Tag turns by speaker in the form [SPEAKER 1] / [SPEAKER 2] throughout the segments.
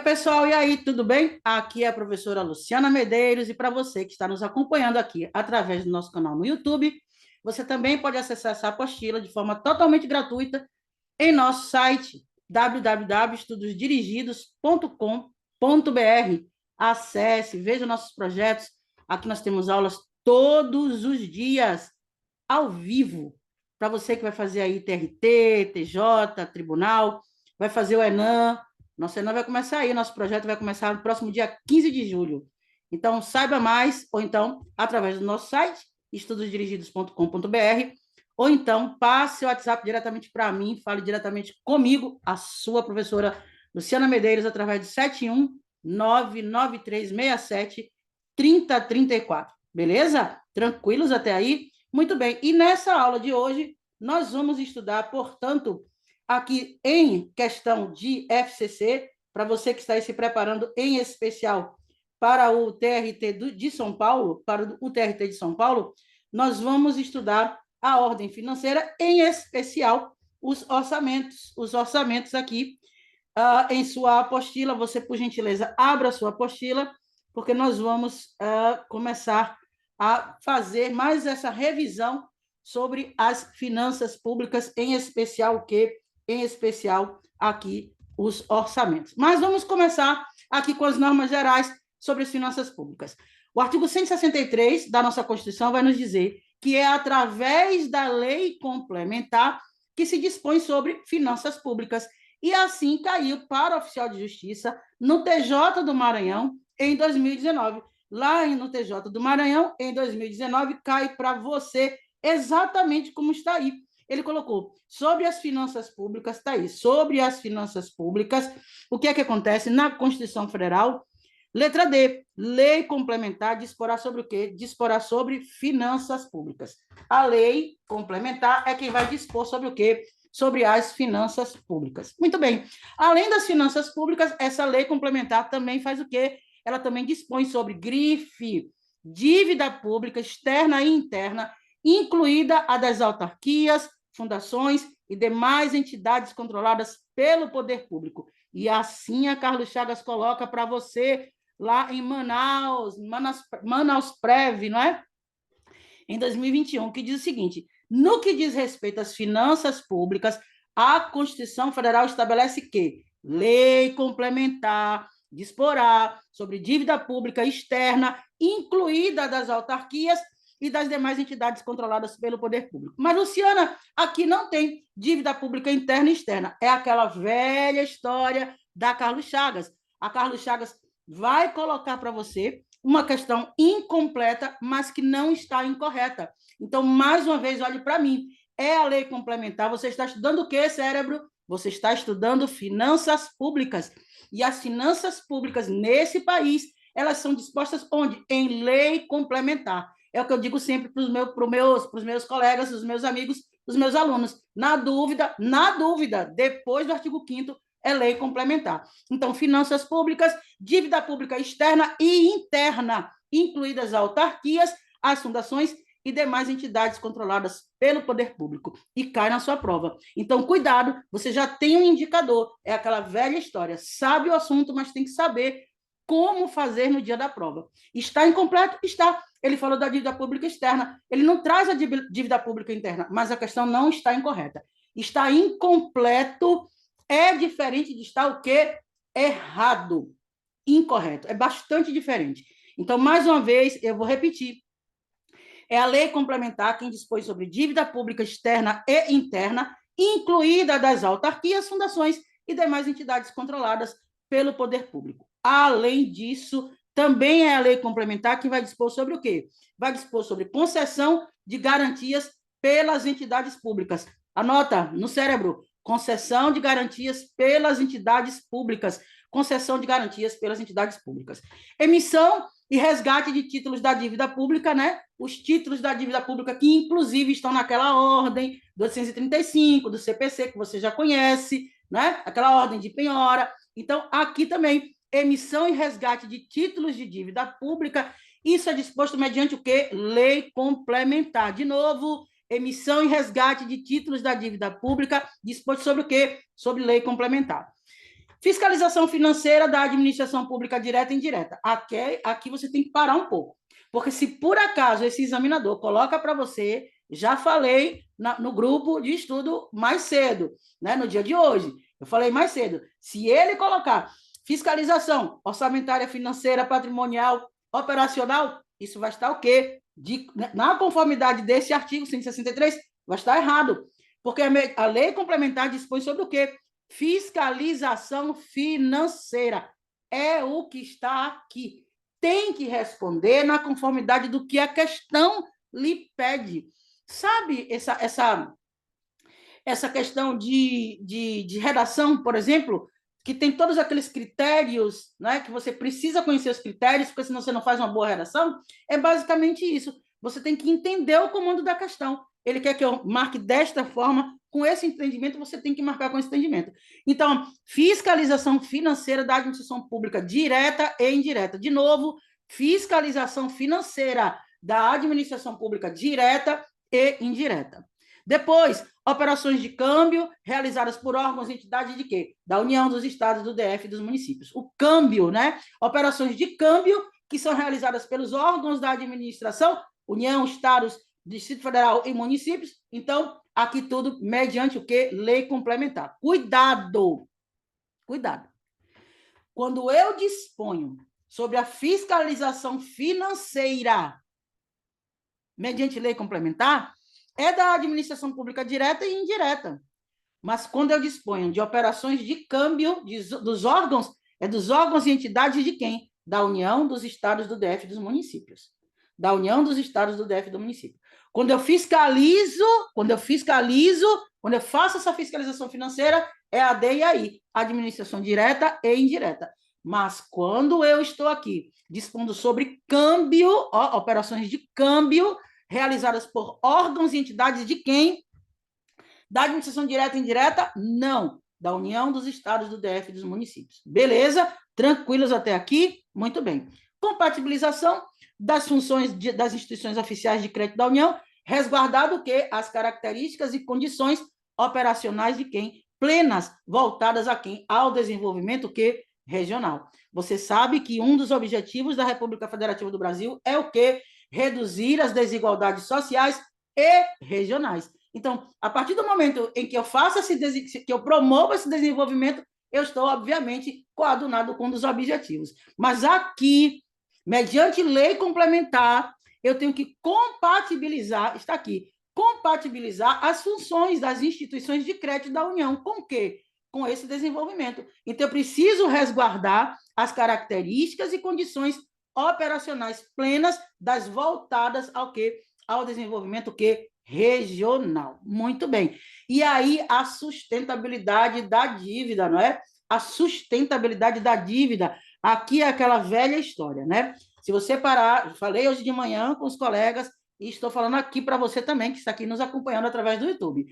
[SPEAKER 1] Pessoal, e aí, tudo bem? Aqui é a professora Luciana Medeiros, e para você que está nos acompanhando aqui através do nosso canal no YouTube, você também pode acessar essa apostila de forma totalmente gratuita em nosso site www.estudosdirigidos.com.br. Acesse, veja nossos projetos. Aqui nós temos aulas todos os dias, ao vivo, para você que vai fazer aí TRT, TJ, Tribunal, vai fazer o ENAM. Nosso ENAM vai começar aí, nosso projeto vai começar no próximo dia 15 de julho. Então, saiba mais, ou então, através do nosso site, estudosdirigidos.com.br, ou então, passe o WhatsApp diretamente para mim, fale diretamente comigo, a sua professora Luciana Medeiros, através de 71993673034. Beleza? Tranquilos até aí? Muito bem. E nessa aula de hoje, nós vamos estudar, portanto, aqui em questão de FCC, para você que está aí se preparando em especial para o TRT de São Paulo, para o TRT de São Paulo, nós vamos estudar a ordem financeira, em especial os orçamentos aqui em sua apostila. Você, por gentileza, abra a sua apostila, porque nós vamos começar a fazer mais essa revisão sobre as finanças públicas, em especial o quê? Em especial aqui os orçamentos. Mas vamos começar aqui com as normas gerais sobre as finanças públicas. O artigo 163 da nossa Constituição vai nos dizer que é através da lei complementar que se dispõe sobre finanças públicas. E assim caiu para o oficial de justiça no TJ do Maranhão em 2019. Lá no TJ do Maranhão, em 2019, cai para você exatamente como está aí. Ele colocou sobre as finanças públicas, está aí, sobre as finanças públicas, o que é que acontece na Constituição Federal? Letra D, lei complementar disporá sobre o quê? Disporá sobre finanças públicas. A lei complementar é quem vai dispor sobre o quê? Sobre as finanças públicas. Muito bem. Além das finanças públicas, essa lei complementar também faz o quê? Ela também dispõe sobre grife, dívida pública externa e interna, incluída a das autarquias, fundações e demais entidades controladas pelo poder público. E assim a Carlos Chagas coloca para você lá em Manaus Prev, não é? Em 2021, que diz o seguinte: no que diz respeito às finanças públicas, a Constituição Federal estabelece que lei complementar disporá sobre dívida pública externa, incluída das autarquias e das demais entidades controladas pelo poder público. Mas, Luciana, aqui não tem dívida pública interna e externa. É aquela velha história da Carlos Chagas. A Carlos Chagas vai colocar para você uma questão incompleta, mas que não está incorreta. Então, mais uma vez, olhe para mim. É a lei complementar. Você está estudando o quê, cérebro? Você está estudando finanças públicas. E as finanças públicas nesse país, elas são dispostas onde? Em lei complementar. É o que eu digo sempre para os meus colegas, os meus amigos, os meus alunos. Na dúvida, depois do artigo 5º, é lei complementar. Então, finanças públicas, dívida pública externa e interna, incluídas autarquias, as fundações e demais entidades controladas pelo poder público. E cai na sua prova. Então, cuidado, você já tem um indicador. É aquela velha história. Sabe o assunto, mas tem que saber como fazer no dia da prova. Está incompleto? Está. Ele falou da dívida pública externa. Ele não traz a dívida pública interna, mas a questão não está incorreta. Está incompleto é diferente de estar o quê? Errado, incorreto. É bastante diferente. Então, mais uma vez, eu vou repetir. É a lei complementar quem dispõe sobre dívida pública externa e interna, incluída das autarquias, fundações e demais entidades controladas pelo poder público. Além disso, também é a lei complementar que vai dispor sobre o quê? Vai dispor sobre concessão de garantias pelas entidades públicas. Anota no cérebro: concessão de garantias pelas entidades públicas. Concessão de garantias pelas entidades públicas. Emissão e resgate de títulos da dívida pública, né? Os títulos da dívida pública que, inclusive, estão naquela ordem do 835, do CPC, que você já conhece, né? Aquela ordem de penhora. Então, aqui também, emissão e resgate de títulos de dívida pública, isso é disposto mediante o quê? Lei complementar. De novo, emissão e resgate de títulos da dívida pública, disposto sobre o quê? Sobre lei complementar. Fiscalização financeira da administração pública direta e indireta. Aqui você tem que parar um pouco, porque se por acaso esse examinador coloca para você, já falei no grupo de estudo mais cedo, né, no dia de hoje, eu falei mais cedo, se ele colocar fiscalização orçamentária, financeira, patrimonial, operacional, isso vai estar o quê? Na conformidade desse artigo 163, vai estar errado, porque a lei complementar dispõe sobre o quê? Fiscalização financeira. É o que está aqui. Tem que responder na conformidade do que a questão lhe pede. Sabe essa questão de redação, por exemplo, que tem todos aqueles critérios, né, que você precisa conhecer os critérios, porque senão você não faz uma boa redação? É basicamente isso. Você tem que entender o comando da questão. Ele quer que eu marque desta forma, com esse entendimento, você tem que marcar com esse entendimento. Então, fiscalização financeira da administração pública direta e indireta. De novo, fiscalização financeira da administração pública direta e indireta. Depois, operações de câmbio realizadas por órgãos e entidades de quê? Da União, dos Estados, do DF e dos municípios. O câmbio, né? Operações de câmbio que são realizadas pelos órgãos da administração, União, Estados, Distrito Federal e municípios. Então, aqui tudo mediante o quê? Lei complementar. Cuidado! Cuidado. Quando eu disponho sobre a fiscalização financeira mediante lei complementar, é da administração pública direta e indireta. Mas quando eu disponho de operações de câmbio dos órgãos, é dos órgãos e entidades de quem? Da União, dos Estados, do DF e dos municípios. Da União, dos Estados, do DF e do município. Quando eu faço essa fiscalização financeira, é a D e a I, administração direta e indireta. Mas quando eu estou aqui dispondo sobre câmbio, operações de câmbio realizadas por órgãos e entidades de quem? Da administração direta e indireta? Não. Da União, dos Estados, do DF e dos municípios. Beleza? Tranquilos até aqui? Muito bem. Compatibilização das funções das instituições oficiais de crédito da União, resguardado o quê? As características e condições operacionais de quem? Plenas, voltadas a quem? Ao desenvolvimento que? Regional. Você sabe que um dos objetivos da República Federativa do Brasil é o quê? Reduzir as desigualdades sociais e regionais. Então, a partir do momento em que eu faço que eu promovo esse desenvolvimento, eu estou, obviamente, coadunado com um dos objetivos. Mas aqui, mediante lei complementar, eu tenho que compatibilizar, está aqui, compatibilizar as funções das instituições de crédito da União. Com o quê? Com esse desenvolvimento. Então, eu preciso resguardar as características e condições operacionais plenas das voltadas ao quê? Ao desenvolvimento que regional. Muito bem. E aí a sustentabilidade da dívida, não é? A sustentabilidade da dívida. Aqui é aquela velha história, né? Se você parar, falei hoje de manhã com os colegas e estou falando aqui para você também, que está aqui nos acompanhando através do YouTube.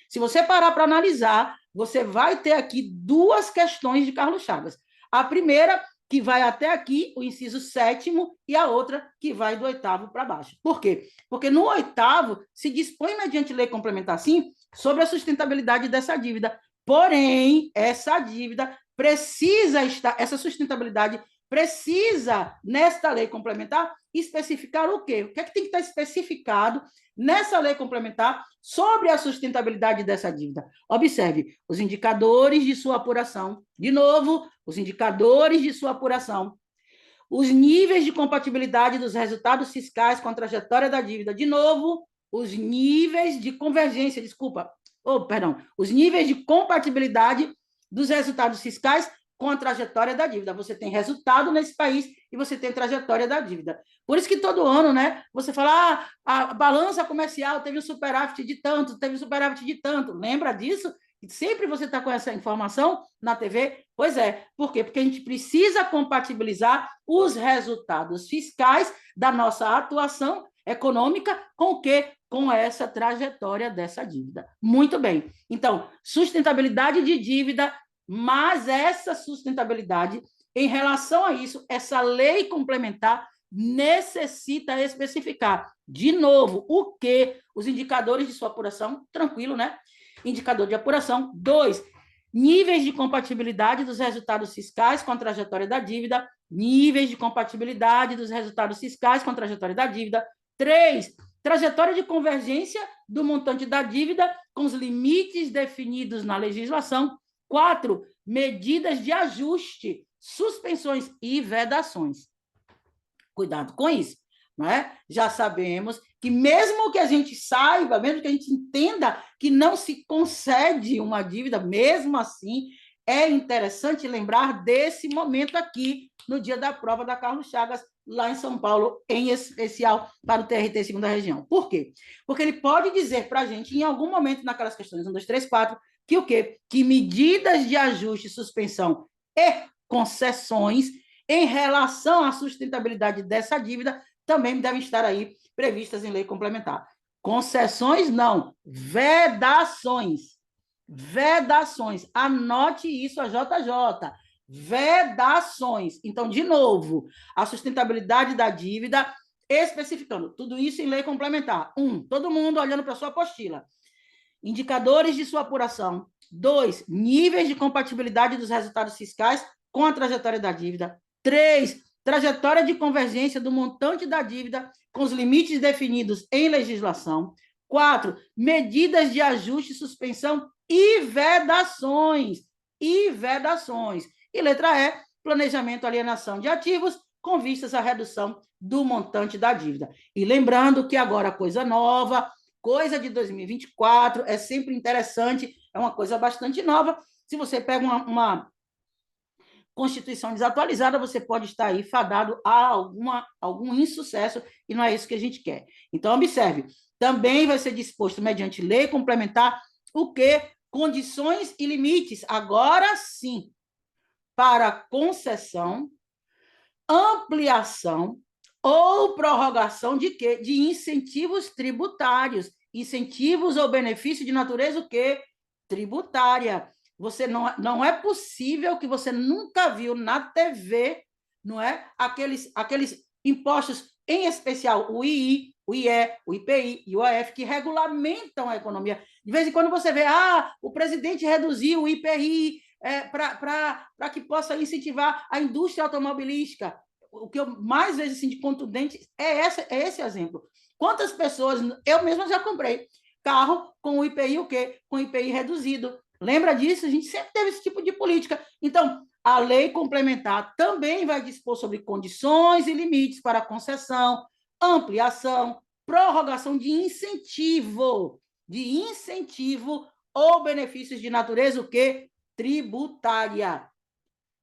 [SPEAKER 1] Se você parar para analisar, você vai ter aqui duas questões de Carlos Chagas. A primeira, que vai até aqui, o inciso 7º, e a outra que vai do 8º para baixo. Por quê? Porque no 8º se dispõe, mediante lei complementar, sim, sobre a sustentabilidade dessa dívida. Porém, essa dívida precisa estar, essa sustentabilidade precisa, nesta lei complementar, especificar o quê? O que é que tem que estar especificado nessa lei complementar sobre a sustentabilidade dessa dívida? Observe os indicadores de sua apuração. De novo, os indicadores de sua apuração. Os níveis de compatibilidade dos resultados fiscais com a trajetória da dívida. De novo, os níveis de convergência, os níveis de compatibilidade dos resultados fiscais com a trajetória da dívida. Você tem resultado nesse país e você tem trajetória da dívida. Por isso que todo ano, né, você fala, a balança comercial teve um superávit de tanto, teve um superávit de tanto. Lembra disso? Sempre você está com essa informação na TV? Pois é. Por quê? Porque a gente precisa compatibilizar os resultados fiscais da nossa atuação econômica com o quê? Com essa trajetória dessa dívida. Muito bem. Então, sustentabilidade de dívida, mas essa sustentabilidade, em relação a isso, essa lei complementar necessita especificar, de novo, o que? Os indicadores de sua apuração, tranquilo, né? Indicador de apuração. 2, níveis de compatibilidade dos resultados fiscais com a trajetória da dívida, níveis de compatibilidade dos resultados fiscais com a trajetória da dívida. 3, trajetória de convergência do montante da dívida com os limites definidos na legislação. 4, medidas de ajuste, suspensões e vedações. Cuidado com isso, não é? Já sabemos que mesmo que a gente saiba, mesmo que a gente entenda que não se concede uma dívida, mesmo assim, é interessante lembrar desse momento aqui, no dia da prova da Carlos Chagas, lá em São Paulo, em especial para o TRT Segunda Região. Por quê? Porque ele pode dizer para a gente, em algum momento naquelas questões 1, 2, 3, 4, que o quê? Que medidas de ajuste, suspensão e concessões em relação à sustentabilidade dessa dívida também devem estar aí previstas em lei complementar. Concessões, não. Vedações. Vedações. Anote isso, a JJ. Vedações. Então, de novo, a sustentabilidade da dívida, especificando tudo isso em lei complementar. 1, todo mundo olhando para a sua apostila. Indicadores de sua apuração. 2, níveis de compatibilidade dos resultados fiscais com a trajetória da dívida. 3, trajetória de convergência do montante da dívida com os limites definidos em legislação. 4, medidas de ajuste, suspensão e vedações. E vedações. E letra E, planejamento, alienação de ativos com vistas à redução do montante da dívida. E lembrando que agora coisa nova, coisa de 2024, é sempre interessante, é uma coisa bastante nova. Se você pega uma Constituição desatualizada, você pode estar aí fadado a algum insucesso, e não é isso que a gente quer. Então, observe, também vai ser disposto, mediante lei complementar, o quê? Condições e limites, agora sim, para concessão, ampliação ou prorrogação de quê? De incentivos tributários, incentivos ou benefício de natureza o quê? Tributária. Você não é possível que você nunca viu na TV, não é? Aqueles impostos, em especial o II, o IE, o IPI e o AF, que regulamentam a economia. De vez em quando você vê, o presidente reduziu o IPI para que possa incentivar a indústria automobilística. O que eu mais vejo assim, de contundente é esse exemplo. Quantas pessoas, eu mesma já comprei carro com o IPI o quê? Com o IPI reduzido. Lembra disso? A gente sempre teve esse tipo de política. Então, a lei complementar também vai dispor sobre condições e limites para concessão, ampliação, prorrogação de incentivo ou benefícios de natureza o quê? Tributária.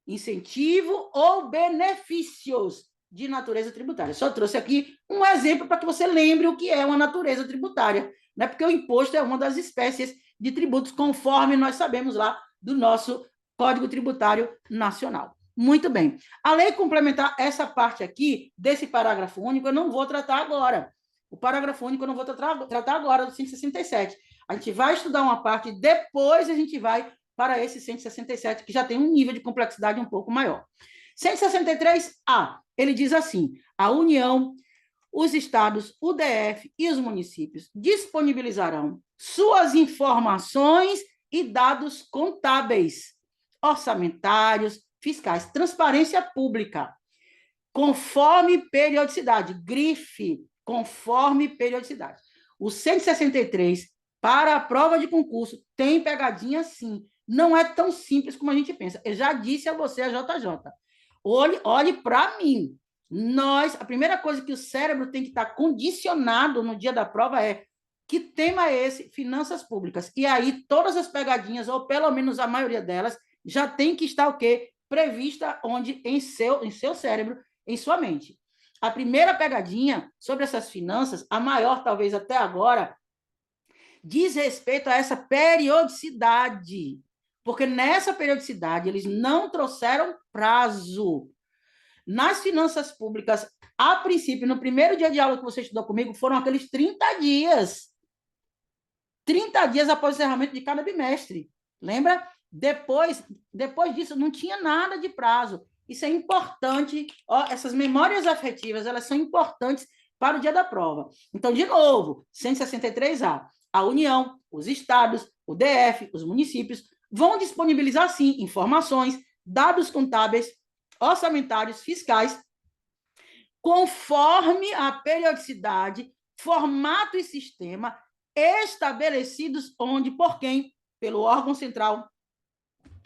[SPEAKER 1] Incentivo ou benefícios de natureza tributária. Só trouxe aqui um exemplo para que você lembre o que é uma natureza tributária, né? Porque o imposto é uma das espécies de tributos, conforme nós sabemos lá do nosso Código Tributário Nacional. Muito bem. A lei complementar, essa parte aqui, desse parágrafo único, eu não vou tratar agora. O parágrafo único eu não vou tratar agora, do 167. A gente vai estudar uma parte, depois a gente vai para esse 167, que já tem um nível de complexidade um pouco maior. 163A, ele diz assim: a União, os estados, o DF e os municípios disponibilizarão suas informações e dados contábeis, orçamentários, fiscais, transparência pública, conforme periodicidade, grife, conforme periodicidade. O 163, para a prova de concurso, tem pegadinha sim. Não é tão simples como a gente pensa. Eu já disse a você, a JJ. Olhe para mim. A primeira coisa que o cérebro tem que estar condicionado no dia da prova é: que tema é esse? Finanças públicas. E aí, todas as pegadinhas, ou pelo menos a maioria delas, já tem que estar o quê? Prevista onde? Em seu cérebro, em sua mente. A primeira pegadinha sobre essas finanças, a maior talvez até agora, diz respeito a essa periodicidade. Porque nessa periodicidade eles não trouxeram prazo. Nas finanças públicas, a princípio, no primeiro dia de aula que você estudou comigo, foram aqueles 30 dias. 30 dias após o encerramento de cada bimestre. Lembra? Depois disso, não tinha nada de prazo. Isso é importante. Essas memórias afetivas, elas são importantes para o dia da prova. Então, de novo, 163A. A União, os estados, o DF, os municípios vão disponibilizar, sim, informações, dados contábeis, orçamentários, fiscais, conforme a periodicidade, formato e sistema estabelecidos onde, por quem? Pelo órgão central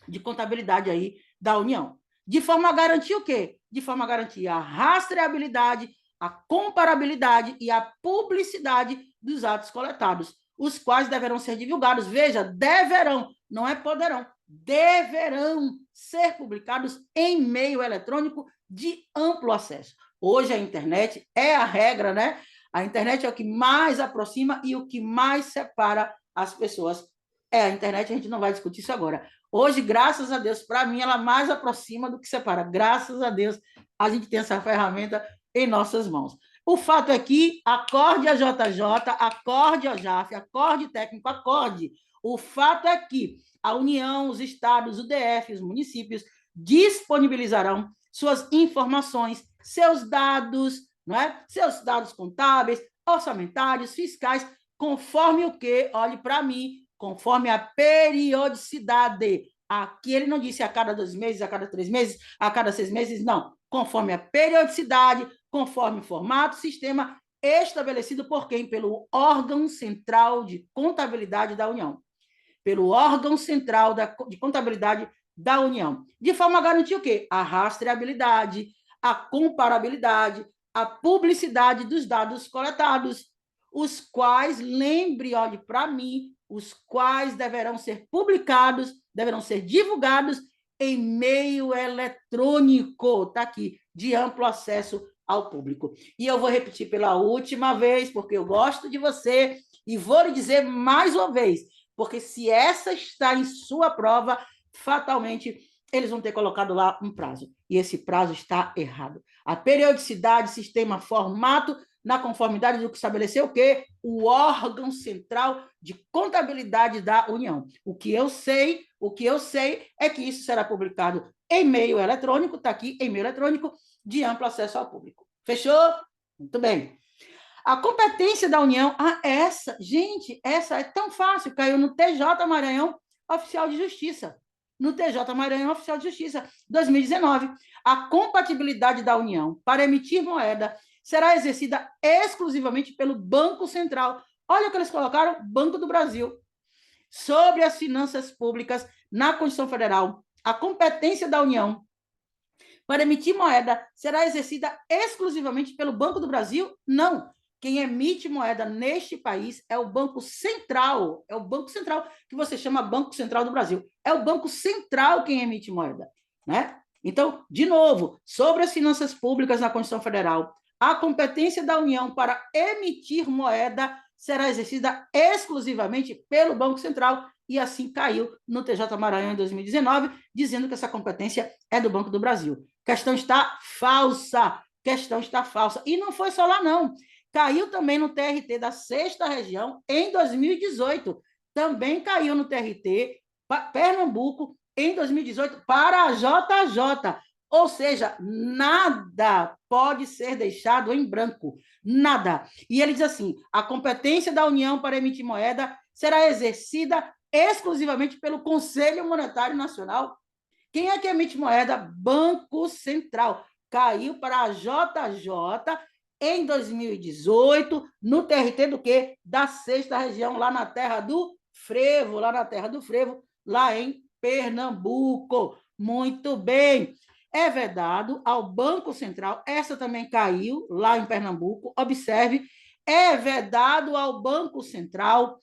[SPEAKER 1] de contabilidade aí da União. De forma a garantir o quê? De forma a garantir a rastreabilidade, a comparabilidade e a publicidade dos atos coletados, os quais deverão ser divulgados. Veja, deverão, não é poderão, deverão ser publicados em meio eletrônico de amplo acesso. Hoje a internet é a regra, né? A internet é o que mais aproxima e o que mais separa as pessoas. A internet, a gente não vai discutir isso agora. Hoje, graças a Deus, para mim, ela mais aproxima do que separa. Graças a Deus, a gente tem essa ferramenta em nossas mãos. O fato é que acorde a JJ, acorde a JAF, acorde técnico, acorde. O fato é que a União, os estados, o DF, os municípios disponibilizarão suas informações, seus dados, não é? Seus dados contábeis, orçamentários, fiscais, conforme o que, olhe para mim, conforme a periodicidade. Aqui ele não disse a cada 2 meses, a cada 3 meses, a cada 6 meses, não. Conforme a periodicidade, conforme o formato, sistema estabelecido por quem? Pelo órgão central de contabilidade da União. Pelo órgão central de contabilidade da União. De forma a garantir o quê? A rastreabilidade, a comparabilidade, a publicidade dos dados coletados, os quais, lembre, olhe para mim, os quais deverão ser publicados, deverão ser divulgados em meio eletrônico, está aqui, de amplo acesso ao público. E eu vou repetir pela última vez, porque eu gosto de você, e vou lhe dizer mais uma vez, porque se essa está em sua prova, fatalmente eles vão ter colocado lá um prazo, e esse prazo está errado. A periodicidade, sistema, formato, na conformidade do que estabeleceu o quê? O órgão central de contabilidade da União. O que eu sei é que isso será publicado em meio eletrônico, está aqui, em meio eletrônico, de amplo acesso ao público. Fechou? Muito bem. A competência da União, gente, essa é tão fácil, caiu no TJ Maranhão Oficial de Justiça. No TJ Maranhão Oficial de Justiça, 2019. A compatibilidade da União para emitir moeda será exercida exclusivamente pelo Banco Central. Olha o que eles colocaram, Banco do Brasil. Sobre as finanças públicas na Constituição Federal, a competência da União para emitir moeda será exercida exclusivamente pelo Banco do Brasil? Não. Quem emite moeda neste país é o Banco Central. É o Banco Central, que você chama Banco Central do Brasil. É o Banco Central quem emite moeda, né? Então, de novo, sobre as finanças públicas na Constituição Federal, a competência da União para emitir moeda será exercida exclusivamente pelo Banco Central, e assim caiu no TJ Maranhão em 2019, dizendo que essa competência é do Banco do Brasil. Questão está falsa. E não foi só lá, não. Caiu também no TRT da 6ª Região em 2018. Também caiu no TRT Pernambuco em 2018 para a JJ. Ou seja, nada pode ser deixado em branco. Nada. E ele diz assim, a competência da União para emitir moeda será exercida exclusivamente pelo Conselho Monetário Nacional. Quem é que emite moeda? Banco Central. Caiu para a JJ em 2018, no TRT do quê? Da 6ª Região, lá na terra do Frevo, lá em Pernambuco. Muito bem. É vedado ao Banco Central, essa também caiu lá em Pernambuco, observe, é vedado ao Banco Central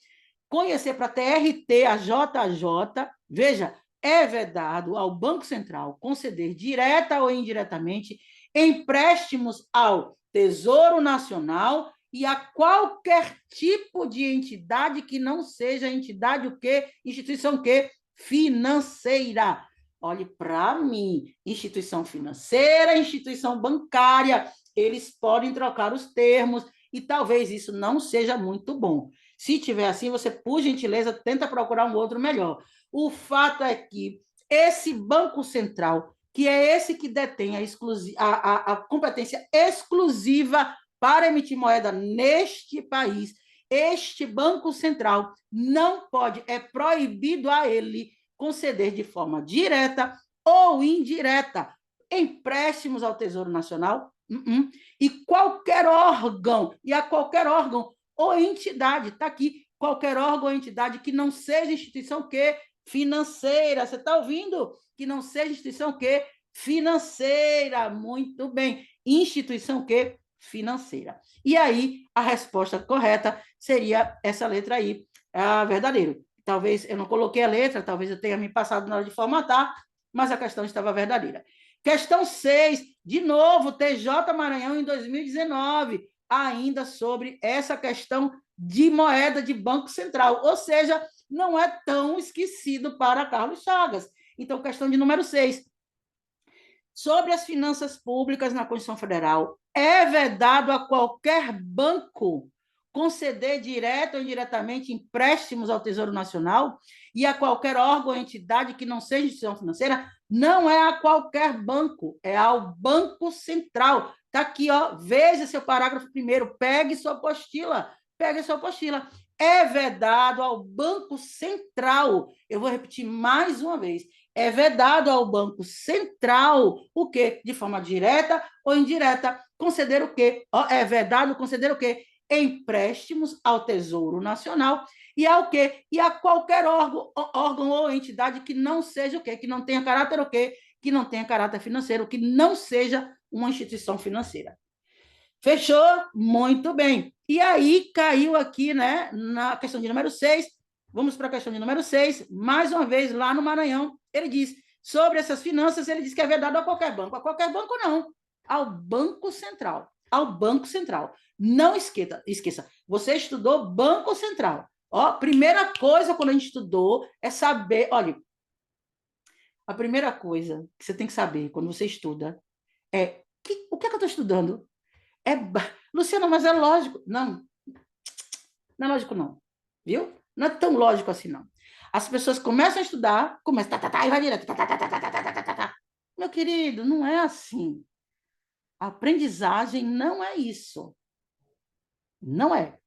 [SPEAKER 1] conhecer para TRT a JJ, veja, é vedado ao Banco Central conceder direta ou indiretamente empréstimos ao Tesouro Nacional e a qualquer tipo de entidade que não seja entidade o quê? Instituição o quê? Financeira. Olhe para mim, instituição financeira, instituição bancária, eles podem trocar os termos e talvez isso não seja muito bom. Se tiver assim, você, por gentileza, tenta procurar um outro melhor. O fato é que esse Banco Central, que é esse que detém a competência exclusiva para emitir moeda neste país, este Banco Central não pode, é proibido a ele conceder de forma direta ou indireta empréstimos ao Tesouro Nacional e qualquer órgão, e a qualquer órgão ou entidade, está aqui, qualquer órgão ou entidade que não seja instituição que financeira, você está ouvindo? Que não seja instituição que financeira, muito bem, instituição que financeira. E aí, a resposta correta seria essa letra aí, a verdadeiro. Talvez eu não coloquei a letra, talvez eu tenha me passado na hora de formatar, mas a questão estava verdadeira. Questão 6, de novo, TJ Maranhão em 2019, ainda sobre essa questão de moeda de Banco Central, ou seja, não é tão esquecido para Carlos Chagas. Então, questão de número 6. Sobre as finanças públicas na Constituição Federal, é vedado a qualquer banco conceder direto ou indiretamente empréstimos ao Tesouro Nacional e a qualquer órgão ou entidade que não seja instituição financeira, não é a qualquer banco, é ao Banco Central. Está aqui, ó, veja seu parágrafo primeiro, pegue sua apostila, É vedado ao Banco Central. Eu vou repetir mais uma vez. É vedado ao Banco Central o quê? De forma direta ou indireta. Conceder o quê? É vedado conceder o quê? Empréstimos ao Tesouro Nacional e ao quê? E a qualquer órgão ou entidade que não seja o quê? Que não tenha caráter o quê? Que não tenha caráter financeiro, que não seja uma instituição financeira. Fechou? Muito bem. E aí caiu aqui, né, na questão de número 6. Vamos para a questão de número 6. Mais uma vez, lá no Maranhão, ele diz, sobre essas finanças, ele diz que é vedado a qualquer banco. A qualquer banco, não. Ao Banco Central. Ao Banco Central. Não esqueça. Você estudou Banco Central. Ó, primeira coisa quando a gente estudou é saber... Olha, a primeira coisa que você tem que saber quando você estuda é o que é que eu estou estudando? Luciana, mas é lógico. Não, não é lógico, não. Viu? Não é tão lógico assim, não. As pessoas começam a estudar, começam, e vai direto. Meu querido, não é assim. A aprendizagem não é isso. Não é.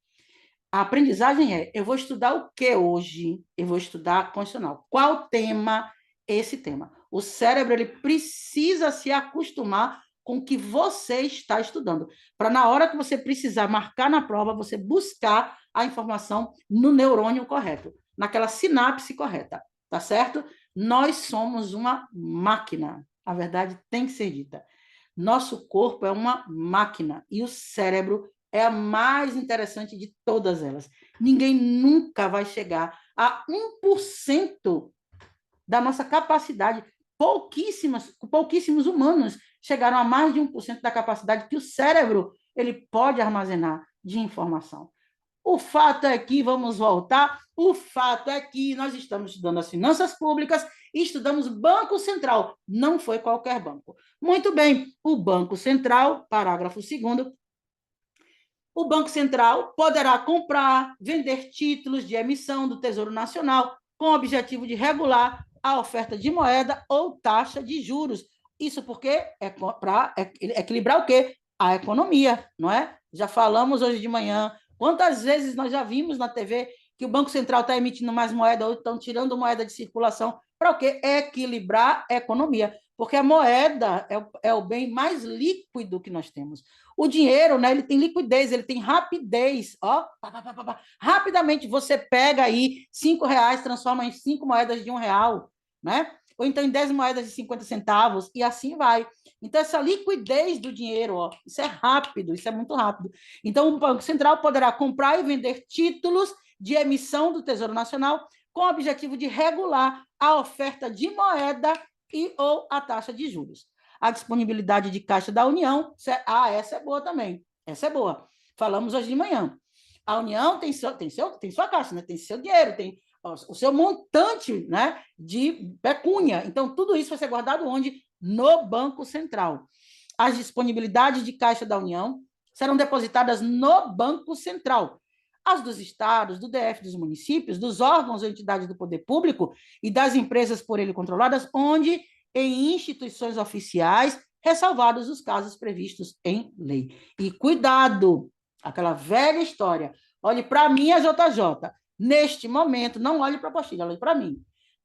[SPEAKER 1] A aprendizagem é, eu vou estudar o que hoje? Eu vou estudar constitucional. Qual tema? Esse tema. O cérebro, ele precisa se acostumar com o que você está estudando, para na hora que você precisar marcar na prova, você buscar a informação no neurônio correto, naquela sinapse correta, tá certo? Nós somos uma máquina, a verdade tem que ser dita. Nosso corpo é uma máquina e o cérebro é a mais interessante de todas elas. Ninguém nunca vai chegar a 1% da nossa capacidade. Pouquíssimos humanos chegaram a mais de 1% da capacidade que o cérebro ele pode armazenar de informação. O fato é que, vamos voltar, o fato é que nós estamos estudando as finanças públicas e estudamos Banco Central, não foi qualquer banco. Muito bem, o Banco Central, parágrafo 2º, o Banco Central poderá comprar, vender títulos de emissão do Tesouro Nacional com o objetivo de regular a oferta de moeda ou taxa de juros. Isso porque é para equilibrar o quê? A economia, não é? Já falamos hoje de manhã. Quantas vezes nós já vimos na TV que o Banco Central está emitindo mais moeda ou estão tirando moeda de circulação para o quê? Equilibrar a economia. Porque a moeda é o bem mais líquido que nós temos. O dinheiro, né, ele tem liquidez, ele tem rapidez. Ó, rapidamente você pega aí R$ 5, transforma em 5 moedas de R$ 1, né? Ou então em 10 moedas de 50 centavos, e assim vai. Então, essa liquidez do dinheiro, ó, isso é rápido, isso é muito rápido. Então, o Banco Central poderá comprar e vender títulos de emissão do Tesouro Nacional com o objetivo de regular a oferta de moeda e ou a taxa de juros. A disponibilidade de caixa da União, essa é boa também, essa é boa. Falamos hoje de manhã. A União tem sua caixa, né? Tem seu dinheiro, tem o seu montante, né, de pecúnia. Então, tudo isso vai ser guardado onde? No Banco Central. As disponibilidades de caixa da União serão depositadas no Banco Central. As dos estados, do DF, dos municípios, dos órgãos ou entidades do poder público e das empresas por ele controladas, onde em instituições oficiais, ressalvados os casos previstos em lei. E cuidado, aquela velha história, olhe para mim, a JJ, neste momento, não olhe para a apostila, olhe para mim.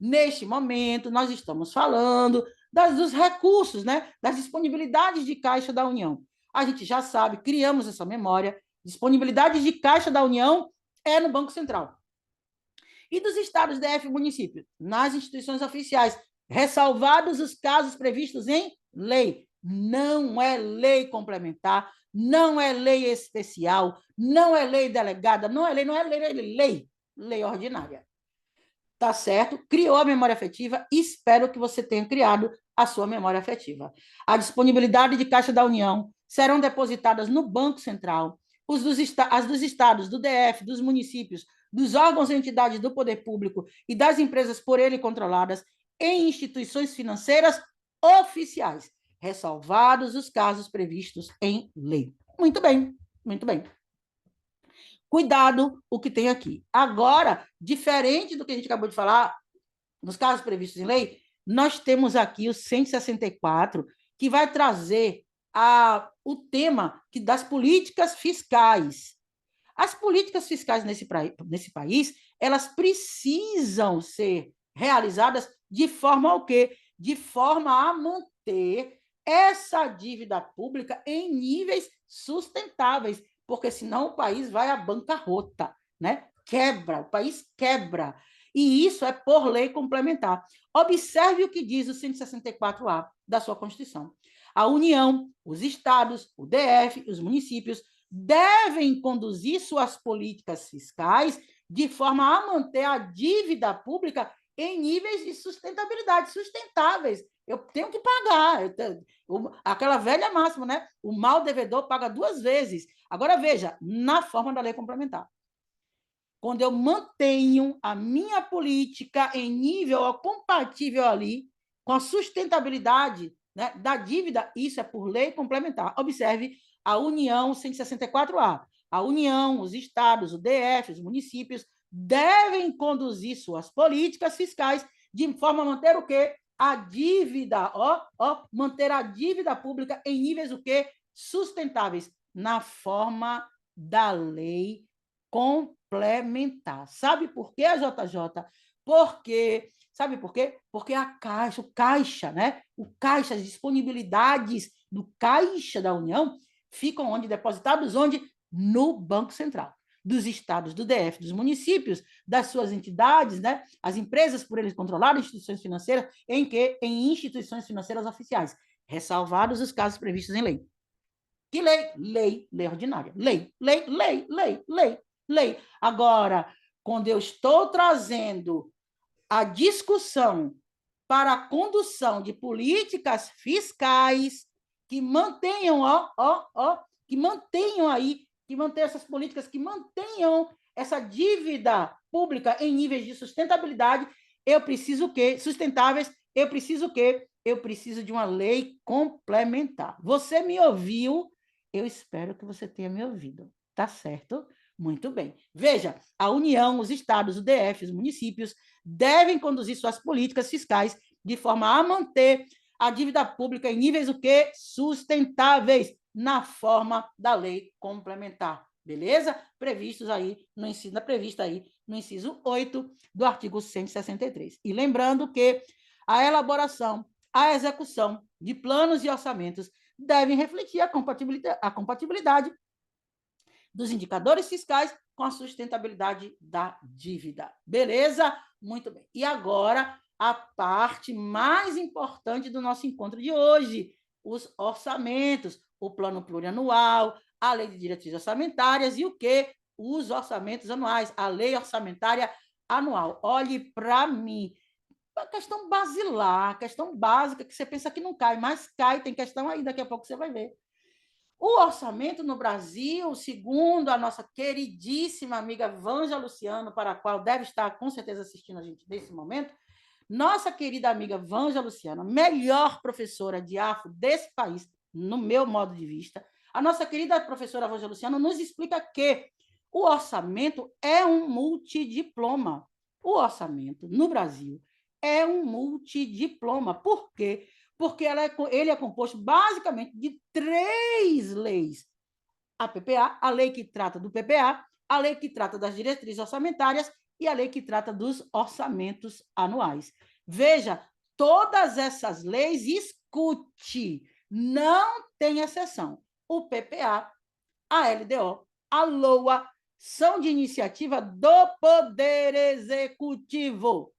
[SPEAKER 1] Neste momento, nós estamos falando dos recursos, né? Das disponibilidades de caixa da União. A gente já sabe, criamos essa memória, disponibilidade de caixa da União é no Banco Central. E dos estados, DF e municípios? Nas instituições oficiais, ressalvados os casos previstos em lei. Não é lei complementar, não é lei especial, não é lei delegada, não é lei ordinária. Tá certo? Criou a memória afetiva, espero que você tenha criado a sua memória afetiva. A disponibilidade de caixa da União serão depositadas no Banco Central, as dos estados, do DF, dos municípios, dos órgãos e entidades do poder público e das empresas por ele controladas em instituições financeiras oficiais, ressalvados os casos previstos em lei. Muito bem, muito bem. Cuidado o que tem aqui. Agora, diferente do que a gente acabou de falar, nos casos previstos em lei, nós temos aqui o 164, que vai trazer o tema das políticas fiscais. As políticas fiscais nesse país, elas precisam ser realizadas de forma ao quê? De forma a manter essa dívida pública em níveis sustentáveis, porque senão o país vai à bancarrota, né? Quebra, o país quebra. E isso é por lei complementar. Observe o que diz o 164A da sua Constituição. A União, os estados, o DF, os municípios devem conduzir suas políticas fiscais de forma a manter a dívida pública em níveis de sustentabilidade, sustentáveis. Eu tenho que pagar. Aquela velha máxima, né? O mal devedor paga duas vezes. Agora, veja, na forma da lei complementar. Quando eu mantenho a minha política em nível compatível ali com a sustentabilidade, né, da dívida, isso é por lei complementar. Observe a União 164A. A União, os estados, o DF, os municípios devem conduzir suas políticas fiscais de forma a manter o quê? A dívida, manter a dívida pública em níveis o quê? Sustentáveis, na forma da lei complementar. Sabe por quê, JJ? Sabe por quê? Porque a Caixa, o Caixa, né? O Caixa, as disponibilidades do Caixa da União ficam onde? Depositados onde? No Banco Central. Dos estados, do DF, dos municípios, das suas entidades, né? As empresas por eles controladas, instituições financeiras, em que? Em instituições financeiras oficiais, ressalvados os casos previstos em lei. Que lei? Lei ordinária. Lei. Agora, quando eu estou trazendo a discussão para a condução de políticas fiscais que mantenham, que mantenham essas políticas, que mantenham essa dívida pública em níveis de sustentabilidade, eu preciso o quê? Sustentáveis, eu preciso o quê? Eu preciso de uma lei complementar. Você me ouviu? Eu espero que você tenha me ouvido. Tá certo? Muito bem. Veja, a União, os estados, o DF, os municípios devem conduzir suas políticas fiscais de forma a manter a dívida pública em níveis o quê? Sustentáveis, na forma da lei complementar. Beleza? Prevista aí no inciso 8 do artigo 163. E lembrando que a elaboração, a execução de planos e orçamentos devem refletir a compatibilidade dos indicadores fiscais com a sustentabilidade da dívida. Beleza? Muito bem. E agora, a parte mais importante do nosso encontro de hoje, os orçamentos, o plano plurianual, a lei de diretrizes orçamentárias e o quê? Os orçamentos anuais, a lei orçamentária anual. Olhe para mim. Uma questão basilar, questão básica, que você pensa que não cai, mas cai, tem questão aí, daqui a pouco você vai ver. O orçamento no Brasil, segundo a nossa queridíssima amiga Vanja Luciano, para a qual deve estar com certeza assistindo a gente nesse momento, nossa querida amiga Vanja Luciano, melhor professora de afro desse país, no meu modo de vista, a nossa querida professora Vanja Luciano nos explica que o orçamento é um multidiploma. O orçamento no Brasil é um multidiploma. Por quê? Porque ele é composto basicamente de 3 leis. A PPA, a lei que trata do PPA, a lei que trata das diretrizes orçamentárias e a lei que trata dos orçamentos anuais. Veja, todas essas leis, escute, não tem exceção. O PPA, a LDO, a LOA, são de iniciativa do Poder Executivo.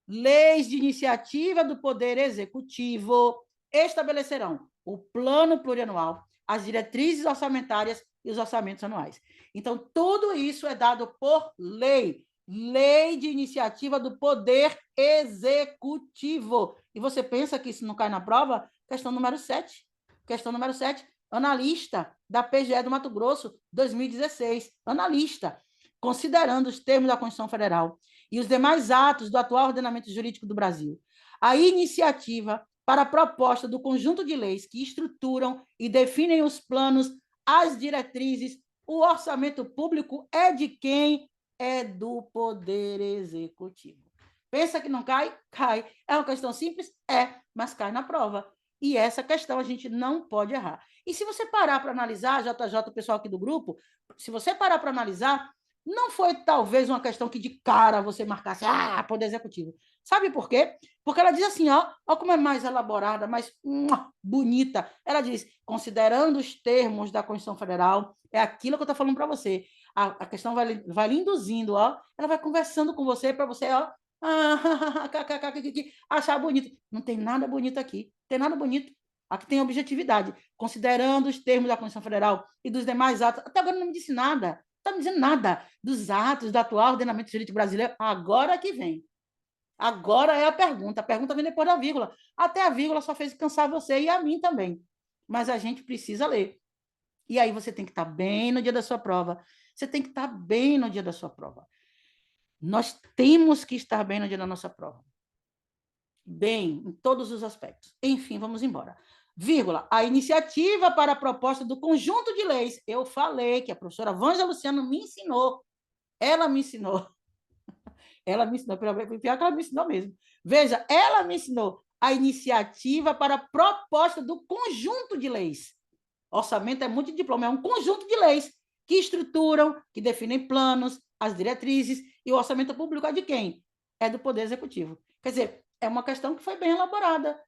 [SPEAKER 1] Leis de iniciativa do Poder Executivo estabelecerão o plano plurianual, as diretrizes orçamentárias e os orçamentos anuais. Então, tudo isso é dado por lei. Lei de iniciativa do Poder Executivo. E você pensa que isso não cai na prova? Questão número 7. Questão número 7. Analista da PGE do Mato Grosso, 2016. Analista. Considerando os termos da Constituição Federal e os demais atos do atual ordenamento jurídico do Brasil, a iniciativa para a proposta do conjunto de leis que estruturam e definem os planos, as diretrizes, o orçamento público é de quem? É do Poder Executivo. Pensa que não cai? Cai. É uma questão simples? É, mas cai na prova. E essa questão a gente não pode errar. E se você parar para analisar, JJ, o pessoal aqui do grupo, se você parar para analisar, não foi talvez uma questão que de cara você marcasse, Poder Executivo. Sabe por quê? Porque ela diz assim, ó como é mais elaborada, mais bonita. Ela diz, considerando os termos da Constituição Federal, é aquilo que eu estou falando para você. A questão vai lhe induzindo, ela vai conversando com você para você, achar bonito. Não tem nada bonito aqui, não tem nada bonito. Aqui tem objetividade. Considerando os termos da Constituição Federal e dos demais atos, até agora não me disse nada. Não está me dizendo nada dos atos do atual ordenamento jurídico brasileiro. Agora que vem. Agora é a pergunta vem depois da vírgula. Até a vírgula só fez cansar você e a mim também. Mas a gente precisa ler. E aí você tem que estar bem no dia da sua prova. Você tem que estar bem no dia da sua prova. Nós temos que estar bem no dia da nossa prova. Bem, em todos os aspectos. Enfim, vamos embora. Vírgula, a iniciativa para a proposta do conjunto de leis. Eu falei que a professora Vângela Luciano me ensinou. Ela me ensinou. Ela me ensinou, pior que ela me ensinou mesmo. Veja, ela me ensinou a iniciativa para a proposta do conjunto de leis. Orçamento é multidiploma, é um conjunto de leis que estruturam, que definem planos, as diretrizes, e o orçamento público é de quem? É do Poder Executivo. Quer dizer, é uma questão que foi bem elaborada.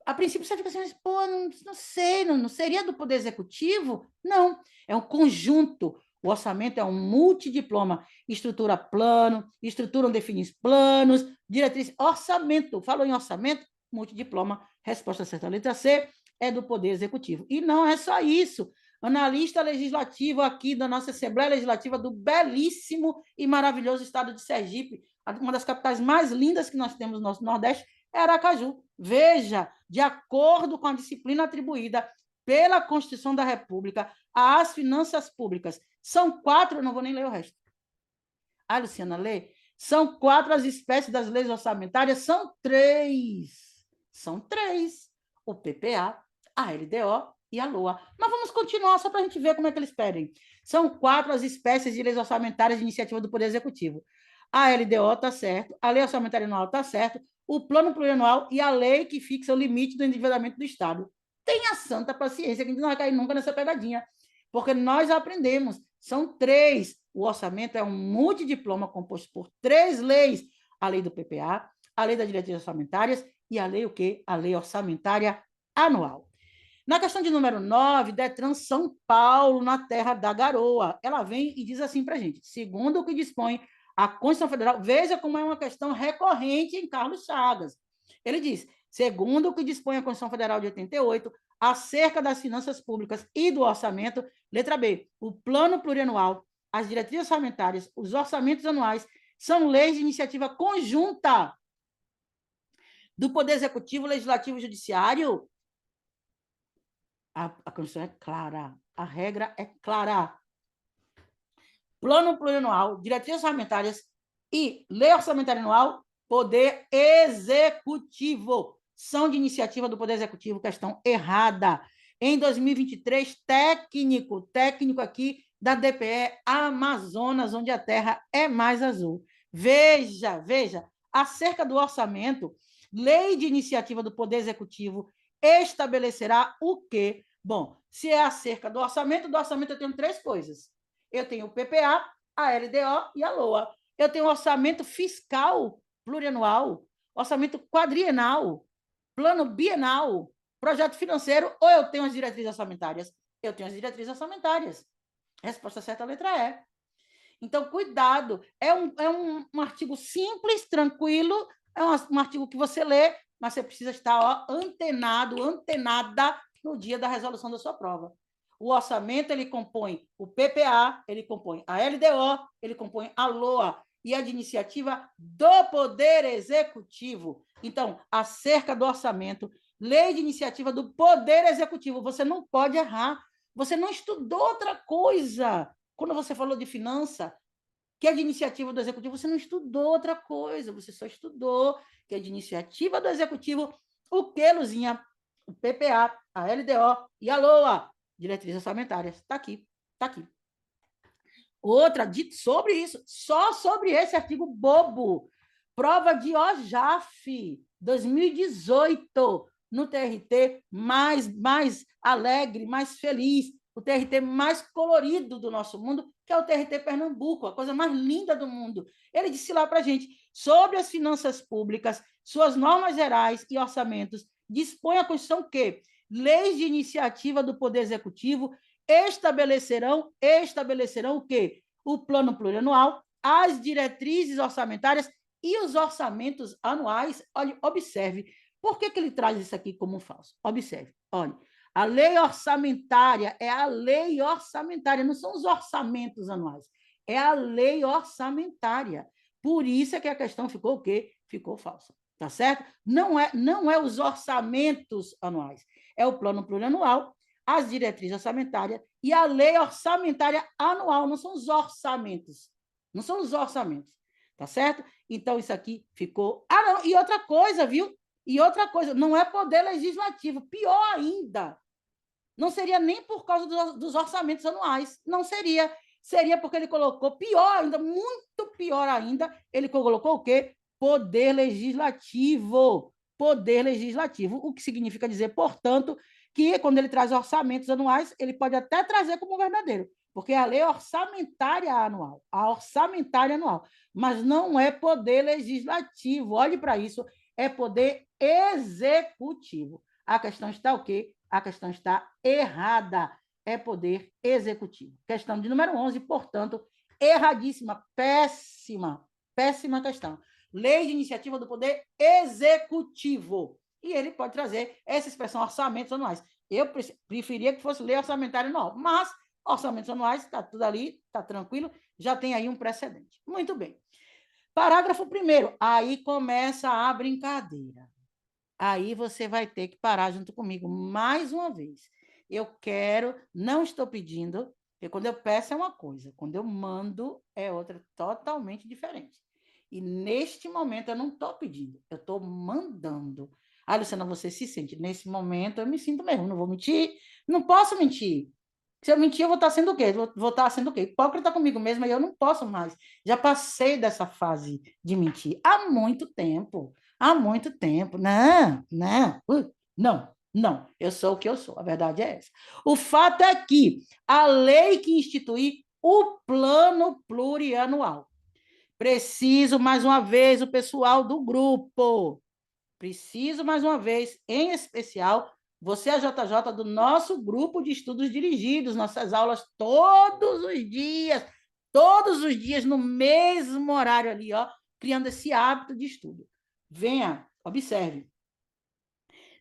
[SPEAKER 1] A princípio você fica assim, pô, não sei, não seria do Poder Executivo? Não, é um conjunto. O orçamento é um multidiploma, estrutura plano, estruturam, definem planos, diretriz, orçamento. Falou em orçamento, multidiploma, resposta certa. A letra C é do Poder Executivo. E não é só isso. Analista legislativo aqui da nossa Assembleia Legislativa do belíssimo e maravilhoso estado de Sergipe, uma das capitais mais lindas que nós temos no nosso Nordeste, é Aracaju. Veja, de acordo com a disciplina atribuída pela Constituição da República às finanças públicas, são 4, eu não vou nem ler o resto. Luciana, lê. São 4 as espécies das leis orçamentárias, são 3. São 3. O PPA, a LDO e a LOA. Mas vamos continuar só para a gente ver como é que eles pedem. São 4 as espécies de leis orçamentárias de iniciativa do Poder Executivo. A LDO está certo, a Lei Orçamentária Anual está certo, o Plano Plurianual e a lei que fixa o limite do endividamento do Estado. Tenha santa paciência, que a gente não vai cair nunca nessa pegadinha, porque nós aprendemos, são 3. O orçamento é um multidiploma composto por 3 leis, a lei do PPA, a lei das diretrizes orçamentárias e a lei o quê? A lei orçamentária anual. Na questão de número 9, Detran São Paulo, na terra da garoa. Ela vem e diz assim para a gente, segundo o que dispõe a Constituição Federal, veja como é uma questão recorrente em Carlos Chagas. Ele diz, segundo o que dispõe a Constituição Federal de 88, acerca das finanças públicas e do orçamento, letra B, o plano plurianual, as diretrizes orçamentárias, os orçamentos anuais, são leis de iniciativa conjunta do Poder Executivo, Legislativo e Judiciário. A Constituição é clara, a regra é clara. Plano plurianual, diretrizes orçamentárias e lei orçamentária anual, Poder Executivo. São de iniciativa do Poder Executivo, questão errada. Em 2023, técnico aqui da DPE Amazonas, onde a terra é mais azul. Veja, acerca do orçamento, lei de iniciativa do Poder Executivo estabelecerá o quê? Bom, se é acerca do orçamento eu tenho 3 coisas. Eu tenho o PPA, a LDO e a LOA. eu tenho orçamento fiscal plurianual, orçamento quadrienal, plano bienal, projeto financeiro, ou eu tenho as diretrizes orçamentárias? Eu tenho as diretrizes orçamentárias. Resposta certa, a letra E. Então, cuidado. É um artigo simples, tranquilo, é um artigo que você lê, mas você precisa estar antenado, antenada no dia da resolução da sua prova. O orçamento, ele compõe o PPA, ele compõe a LDO, ele compõe a LOA, e é de iniciativa do Poder Executivo. Então, acerca do orçamento, lei de iniciativa do Poder Executivo, você não pode errar. Você não estudou outra coisa. Quando você falou de finança, que é de iniciativa do Executivo, você não estudou outra coisa, você só estudou que é de iniciativa do Executivo, o que, Luzinha? O PPA, a LDO e a LOA, diretrizes orçamentárias. Está aqui, está aqui. Outra, sobre isso, só sobre esse artigo bobo. Prova de OJAF, 2018, no TRT mais alegre, mais feliz, o TRT mais colorido do nosso mundo, que é o TRT Pernambuco, a coisa mais linda do mundo. Ele disse lá para a gente, sobre as finanças públicas, suas normas gerais e orçamentos, dispõe a Constituição que leis de iniciativa do Poder Executivo estabelecerão o quê? O plano plurianual, as diretrizes orçamentárias e os orçamentos anuais. Olha, observe, por que ele traz isso aqui como falso? Observe, olha, a lei orçamentária é a lei orçamentária, não são os orçamentos anuais, é a lei orçamentária. Por isso é que a questão ficou o quê? Ficou falsa, tá certo? Não é os orçamentos anuais, é o plano plurianual, as diretrizes orçamentárias e a lei orçamentária anual, não são os orçamentos, não são os orçamentos, tá certo? Então, isso aqui ficou... Ah, não, e outra coisa, viu? E outra coisa, não é poder legislativo, pior ainda, não seria nem por causa dos orçamentos anuais, não seria. Seria porque ele colocou, pior ainda, muito pior ainda, ele colocou o quê? Poder legislativo. Poder legislativo, o que significa dizer, portanto, que quando ele traz orçamentos anuais, ele pode até trazer como verdadeiro, porque a lei orçamentária anual, a orçamentária anual, mas não é poder legislativo. Olhe para isso, é poder executivo. A questão está o quê? A questão está errada. É poder executivo. Questão de número 11, portanto, erradíssima, péssima, péssima questão. Lei de iniciativa do poder executivo. E ele pode trazer essa expressão orçamentos anuais. Eu preferia que fosse lei orçamentária anual, mas orçamentos anuais, está tudo ali, está tranquilo, já tem aí um precedente. Muito bem. Parágrafo 1º, aí começa a brincadeira. Aí você vai ter que parar junto comigo mais uma vez. Eu quero, não estou pedindo, porque quando eu peço é uma coisa, quando eu mando é outra totalmente diferente. E neste momento eu não estou pedindo, eu estou mandando. Ah, Luciana, você se sente? Nesse momento eu me sinto mesmo, não vou mentir, não posso mentir. Se eu mentir, eu vou estar sendo o quê? Vou estar sendo o quê? Hipócrita comigo mesma, e eu não posso mais. Já passei dessa fase de mentir há muito tempo. Há muito tempo. Não. Eu sou o que eu sou. A verdade é essa. O fato é que a lei que institui o plano plurianual. Preciso, mais uma vez, o pessoal do grupo. Preciso, mais uma vez, em especial, você, a JJ, do nosso grupo de estudos dirigidos, nossas aulas todos os dias, no mesmo horário ali, ó, criando esse hábito de estudo. Venha, observe.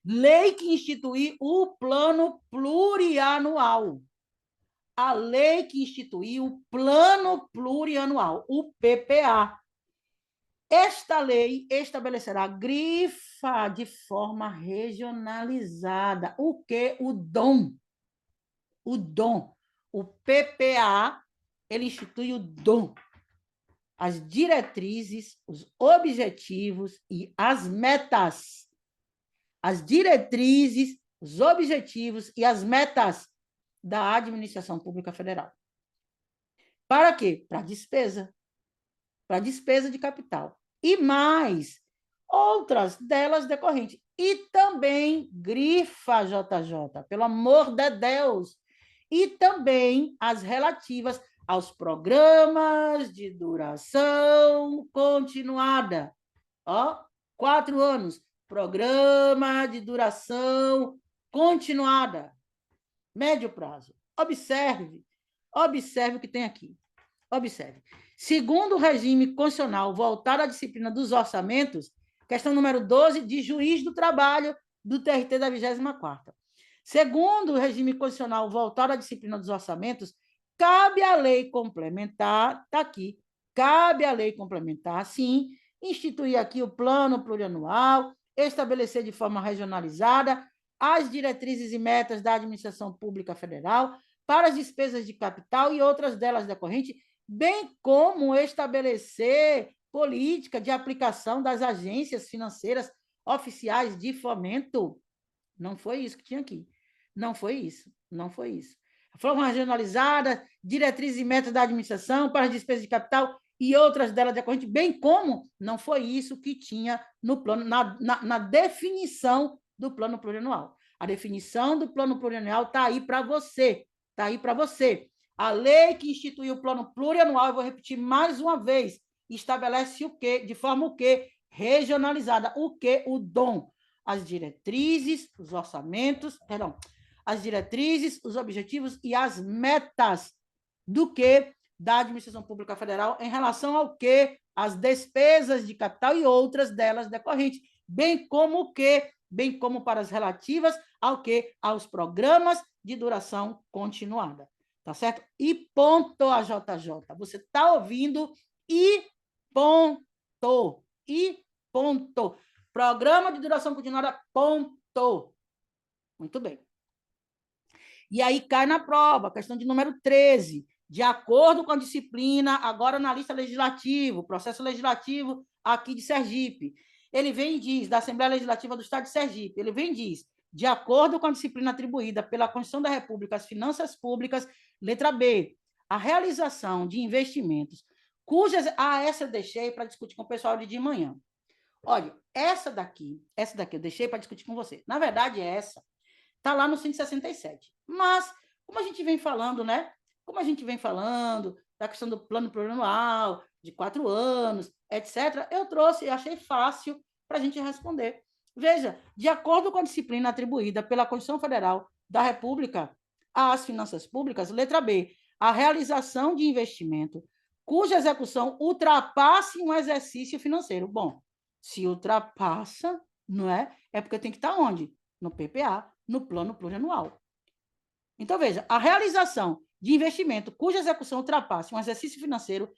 [SPEAKER 1] Lei que institui o plano plurianual. A lei que instituiu o plano plurianual, o PPA. Esta lei estabelecerá, grifa de forma regionalizada, o que? O DOM. O DOM. O PPA, ele institui o DOM. As diretrizes, os objetivos e as metas. As diretrizes, os objetivos e as metas da administração pública federal. Para quê? Para despesa. Para despesa de capital. E mais outras delas decorrentes. E também, grifa JJ, pelo amor de Deus, e também as relativas aos programas de duração continuada. Ó, 4 anos, programa de duração continuada. Médio prazo. Observe o que tem aqui. Observe. Segundo o regime constitucional voltado à disciplina dos orçamentos, questão número 12, de juiz do trabalho do TRT da 24ª. Segundo o regime constitucional voltado à disciplina dos orçamentos, cabe à lei complementar, está aqui, cabe à lei complementar, sim, instituir aqui o plano plurianual, estabelecer de forma regionalizada as diretrizes e metas da administração pública federal para as despesas de capital e outras delas decorrentes, bem como estabelecer política de aplicação das agências financeiras oficiais de fomento. Não foi isso que tinha aqui. Não foi isso. Forma regionalizada, diretrizes e metas da administração para as despesas de capital e outras delas decorrentes, bem como não foi isso que tinha no plano, na definição do plano plurianual. A definição do plano plurianual está aí para você. Está aí para você. A lei que instituiu o plano plurianual, eu vou repetir mais uma vez, estabelece o quê? De forma o quê? Regionalizada. O quê? O dom. As diretrizes, os orçamentos, perdão, as diretrizes, os objetivos e as metas do que? Da administração pública federal em relação ao que? As despesas de capital e outras delas decorrentes, bem como o que? Bem como para as relativas ao que? Aos programas de duração continuada. Tá certo? E ponto, a JJ. Você está ouvindo? E ponto. E ponto. Programa de duração continuada, ponto. Muito bem. E aí cai na prova, questão de número 13. De acordo com a disciplina, agora na lista legislativa, processo legislativo aqui de Sergipe. Ele vem e diz, da Assembleia Legislativa do Estado de Sergipe, ele vem e diz, de acordo com a disciplina atribuída pela Constituição da República às finanças públicas, letra B, a realização de investimentos cujas... essa eu deixei para discutir com o pessoal de manhã. Olha, essa daqui eu deixei para discutir com você. Na verdade, essa está lá no 167. Mas, como a gente vem falando, né? Como a gente vem falando da questão do plano plurianual, de 4 anos, etc., eu trouxe e achei fácil para a gente responder. Veja, de acordo com a disciplina atribuída pela Constituição Federal da República às finanças públicas, letra B, a realização de investimento cuja execução ultrapasse um exercício financeiro. Bom, se ultrapassa, não é? É porque tem que estar onde? No PPA, no plano plurianual. Então, veja, a realização de investimento cuja execução ultrapasse um exercício financeiro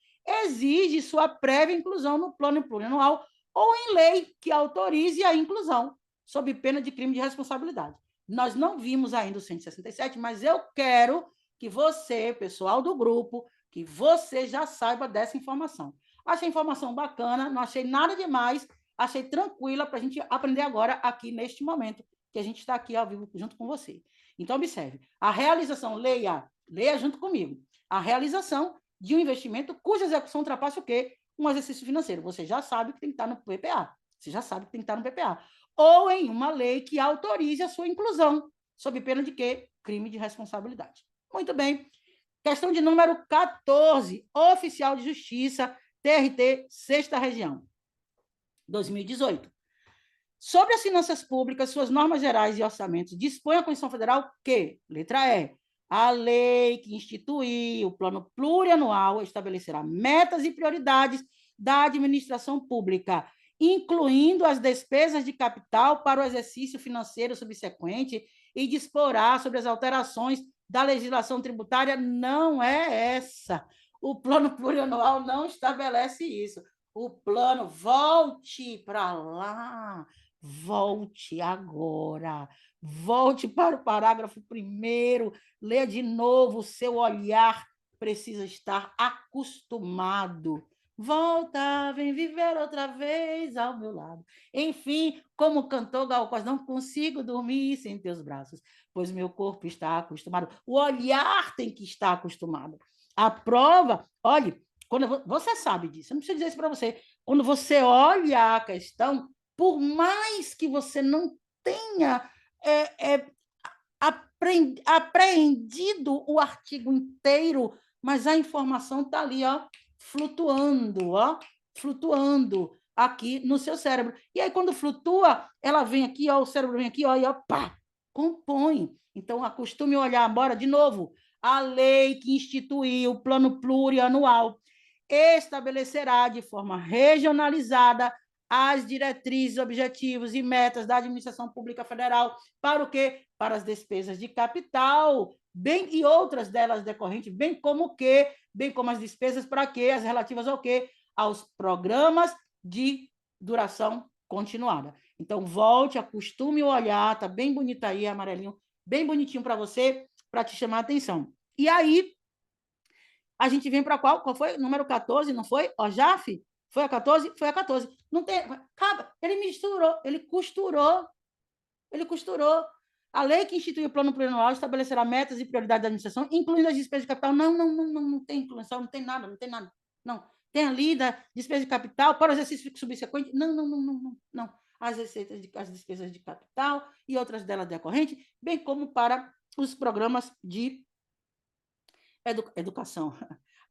[SPEAKER 1] exige sua prévia inclusão no plano plurianual ou em lei que autorize a inclusão, sob pena de crime de responsabilidade. Nós não vimos ainda o 167, mas eu quero que você, pessoal do grupo, que você já saiba dessa informação. Achei a informação bacana, não achei nada demais, achei tranquila para a gente aprender agora aqui neste momento, que a gente está aqui ao vivo junto com você. Então, observe, a realização, leia junto comigo, a realização de um investimento cuja execução ultrapasse o quê? Um exercício financeiro. Você já sabe que tem que estar no PPA. Você já sabe que tem que estar no PPA. Ou em uma lei que autorize a sua inclusão, sob pena de quê? Crime de responsabilidade. Muito bem. Questão de número 14, Oficial de Justiça, TRT, 6ª Região, 2018. Sobre as finanças públicas, suas normas gerais e orçamentos, dispõe a Constituição Federal que, letra E, a lei que instituiu o plano plurianual estabelecerá metas e prioridades da administração pública, incluindo as despesas de capital para o exercício financeiro subsequente e disporá sobre as alterações da legislação tributária. Não é essa. O plano plurianual não estabelece isso. O plano, volte para lá. Volte agora, volte para o parágrafo 1º, leia de novo, o seu olhar precisa estar acostumado. Volta, vem viver outra vez ao meu lado. Enfim, como cantou Gal Costa, não consigo dormir sem teus braços, pois meu corpo está acostumado. O olhar tem que estar acostumado. A prova, olhe, quando você sabe disso, eu não preciso dizer isso para você. Quando você olha a questão, por mais que você não tenha apreendido o artigo inteiro, mas a informação está ali, flutuando aqui no seu cérebro. E aí, quando flutua, ela vem aqui, o cérebro vem aqui, e pá, compõe. Então, acostume olhar agora, de novo, a lei que instituiu o plano plurianual estabelecerá de forma regionalizada as diretrizes, objetivos e metas da administração pública federal para o quê? Para as despesas de capital, bem e outras delas decorrentes, bem como as despesas para quê? As relativas ao quê? Aos programas de duração continuada. Então, volte, acostume o olhar, tá bem bonito aí, amarelinho, bem bonitinho para você, para te chamar a atenção. E aí, a gente vem para qual? Qual foi? Número 14, não foi? OJAF? Foi a 14? Foi a 14. Não tem. Ele misturou, ele costurou. A lei que institui o plano plurianual estabelecerá metas e prioridades da administração, incluindo as despesas de capital. Não tem inclusão, não tem nada. Não. Tem ali da despesa de capital para o exercício subsequente. Não. As despesas de capital e outras delas decorrentes, bem como para os programas de educação,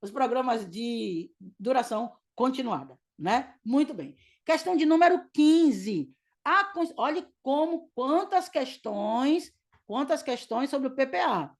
[SPEAKER 1] os programas de duração continuada, né? Muito bem. Questão de número 15. Olhe quantas questões sobre o PPA.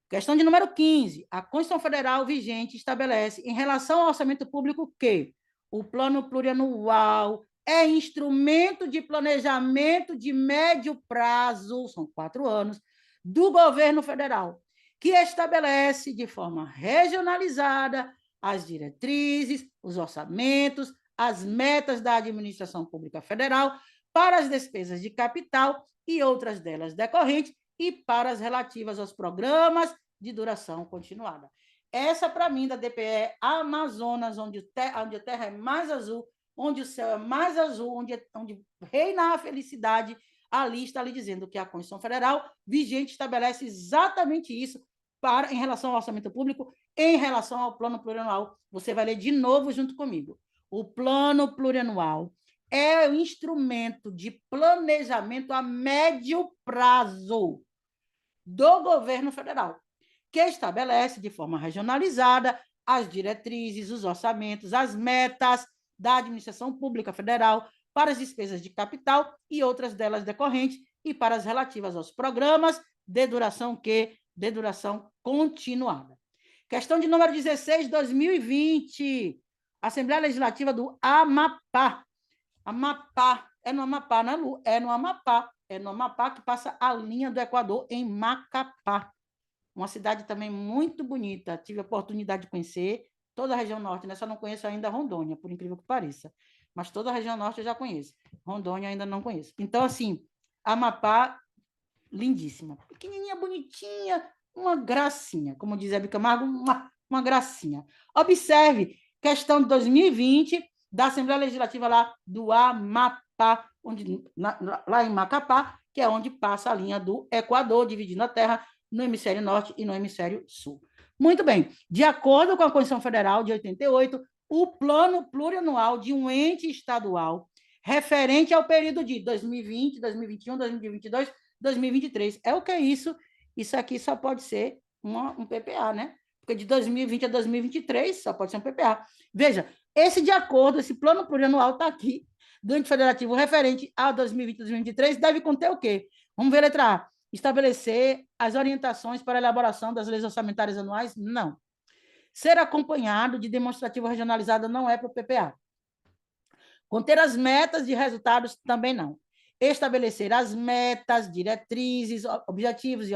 [SPEAKER 1] Questão de número 15. A Constituição Federal vigente estabelece, em relação ao orçamento público, que o plano plurianual é instrumento de planejamento de médio prazo, são 4 anos, do governo federal, que estabelece de forma regionalizada as diretrizes, os orçamentos, as metas da administração pública federal para as despesas de capital e outras delas decorrentes e para as relativas aos programas de duração continuada. Essa, para mim, da DPE Amazonas, onde a terra é mais azul, onde o céu é mais azul, onde reina a felicidade, ali está lhe dizendo que a Constituição Federal vigente estabelece exatamente isso em relação ao orçamento público, em relação ao plano plurianual. Você vai ler de novo junto comigo. O plano plurianual é o instrumento de planejamento a médio prazo do governo federal, que estabelece de forma regionalizada as diretrizes, os orçamentos, as metas da administração pública federal para as despesas de capital e outras delas decorrentes e para as relativas aos programas de duração continuada. Questão de número 16, 2020. Assembleia Legislativa do Amapá. Amapá. É no Amapá, não é, Lu? É no Amapá. É no Amapá que passa a linha do Equador, em Macapá. Uma cidade também muito bonita. Tive a oportunidade de conhecer toda a região norte, né? Só não conheço ainda Rondônia, por incrível que pareça. Mas toda a região norte eu já conheço. Rondônia ainda não conheço. Então, assim, Amapá, lindíssima. Pequenininha, bonitinha, uma gracinha. Como diz Hebe Camargo, uma gracinha. Observe, questão de 2020, da Assembleia Legislativa lá do Amapá, lá em Macapá, que é onde passa a linha do Equador, dividindo a terra no hemisfério norte e no hemisfério sul. Muito bem. De acordo com a Constituição Federal de 88, o plano plurianual de um ente estadual referente ao período de 2020, 2021, 2022, 2023. É o que é isso? Isso aqui só pode ser um PPA, né? Porque de 2020 a 2023 só pode ser um PPA. Veja, esse plano plurianual está aqui, do ente federativo referente a 2020 e 2023, deve conter o quê? Vamos ver a letra A. Estabelecer as orientações para a elaboração das leis orçamentárias anuais? Não. Ser acompanhado de demonstrativo regionalizado não é para o PPA. Conter as metas de resultados também não. Estabelecer as metas, diretrizes, objetivos,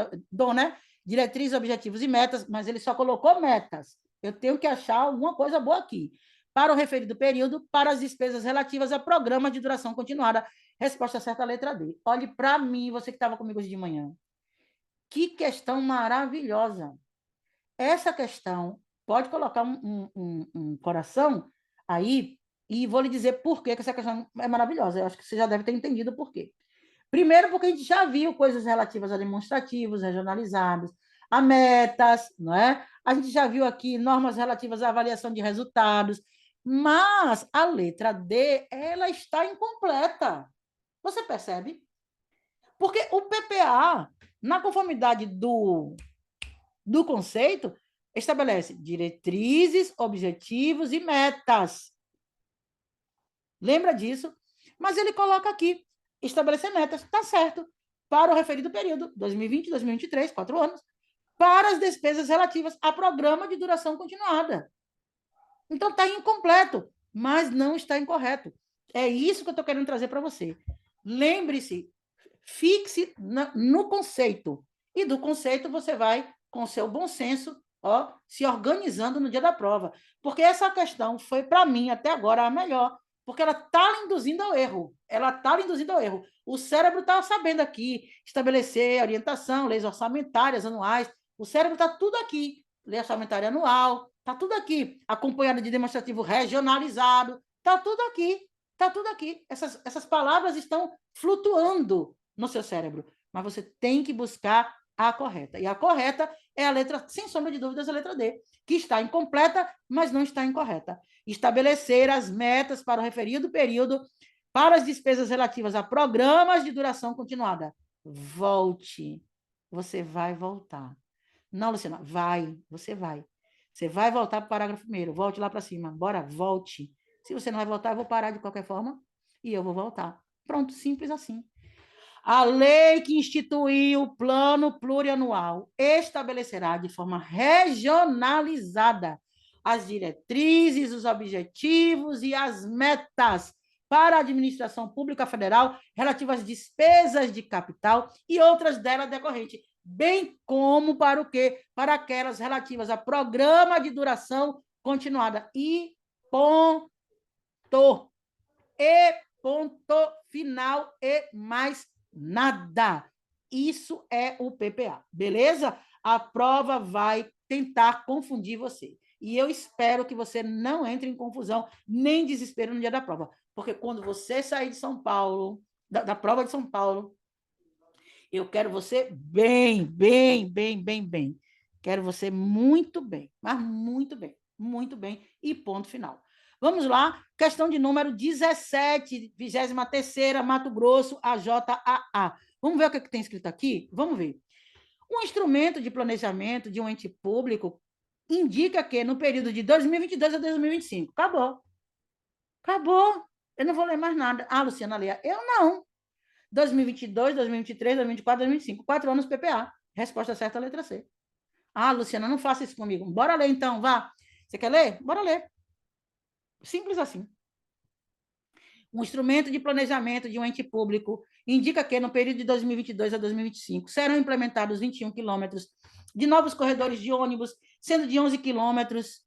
[SPEAKER 1] né? Diretrizes, objetivos e metas, mas ele só colocou metas. Eu tenho que achar alguma coisa boa aqui. Para o referido período, para as despesas relativas a programas de duração continuada. Resposta certa, letra D. Olhe para mim, você que estava comigo hoje de manhã. Que questão maravilhosa. Essa questão, pode colocar um coração aí, e vou lhe dizer por que essa questão é maravilhosa. Eu acho que você já deve ter entendido por quê. Primeiro, porque a gente já viu coisas relativas a demonstrativos, regionalizados, a metas, não é? A gente já viu aqui normas relativas à avaliação de resultados, mas a letra D, ela está incompleta. Você percebe? Porque o PPA, na conformidade do conceito, estabelece diretrizes, objetivos e metas. Lembra disso? Mas ele coloca aqui, estabelecer metas, está certo, para o referido período, 2020, 2023, 4 anos, para as despesas relativas a programa de duração continuada. Então, está incompleto, mas não está incorreto. É isso que eu estou querendo trazer para você. Lembre-se, fixe no conceito. E do conceito você vai, com o seu bom senso, se organizando no dia da prova. Porque essa questão foi, para mim, até agora, a melhor. Porque ela está lhe induzindo ao erro. Ela está lhe induzindo ao erro. O cérebro está sabendo aqui estabelecer orientação, leis orçamentárias anuais. O cérebro está tudo aqui. Lei orçamentária anual, está tudo aqui. Acompanhado de demonstrativo regionalizado. Está tudo aqui. Está tudo aqui. Essas palavras estão flutuando no seu cérebro. Mas você tem que buscar a correta. E a correta é a letra, sem sombra de dúvidas, a letra D, que está incompleta, mas não está incorreta. Estabelecer as metas para o referido período para as despesas relativas a programas de duração continuada. Volte. Você vai voltar. Não, Luciana, vai. Você vai. Você vai voltar para o parágrafo primeiro. Volte lá para cima. Bora, volte. Se você não vai voltar, eu vou parar de qualquer forma e eu vou voltar. Pronto, simples assim. A lei que instituiu o plano plurianual estabelecerá de forma regionalizada as diretrizes, os objetivos e as metas para a administração pública federal relativas às despesas de capital e outras delas decorrentes, bem como para o quê? Para aquelas relativas a programa de duração continuada. E ponto. E ponto final e mais nada. Isso é o PPA, beleza? A prova vai tentar confundir você. E eu espero que você não entre em confusão nem desespero no dia da prova. Porque quando você sair de São Paulo, da prova de São Paulo, eu quero você bem, bem, bem, bem, bem. Quero você muito bem, mas muito bem, e ponto final. Vamos lá, questão de número 17, 23ª, Mato Grosso, AJAA. Vamos ver o que tem escrito aqui? Vamos ver. Um instrumento de planejamento de um ente público indica que no período de 2022 a 2025. Acabou. Acabou. Eu não vou ler mais nada. Ah, Luciana, leia. Eu não. 2022, 2023, 2024, 2025. 4 anos PPA. Resposta certa, letra C. Ah, Luciana, não faça isso comigo. Bora ler então, vá. Você quer ler? Bora ler. Simples assim. Um instrumento de planejamento de um ente público indica que, no período de 2022 a 2025, serão implementados 21 quilômetros de novos corredores de ônibus, sendo que 11 quilômetros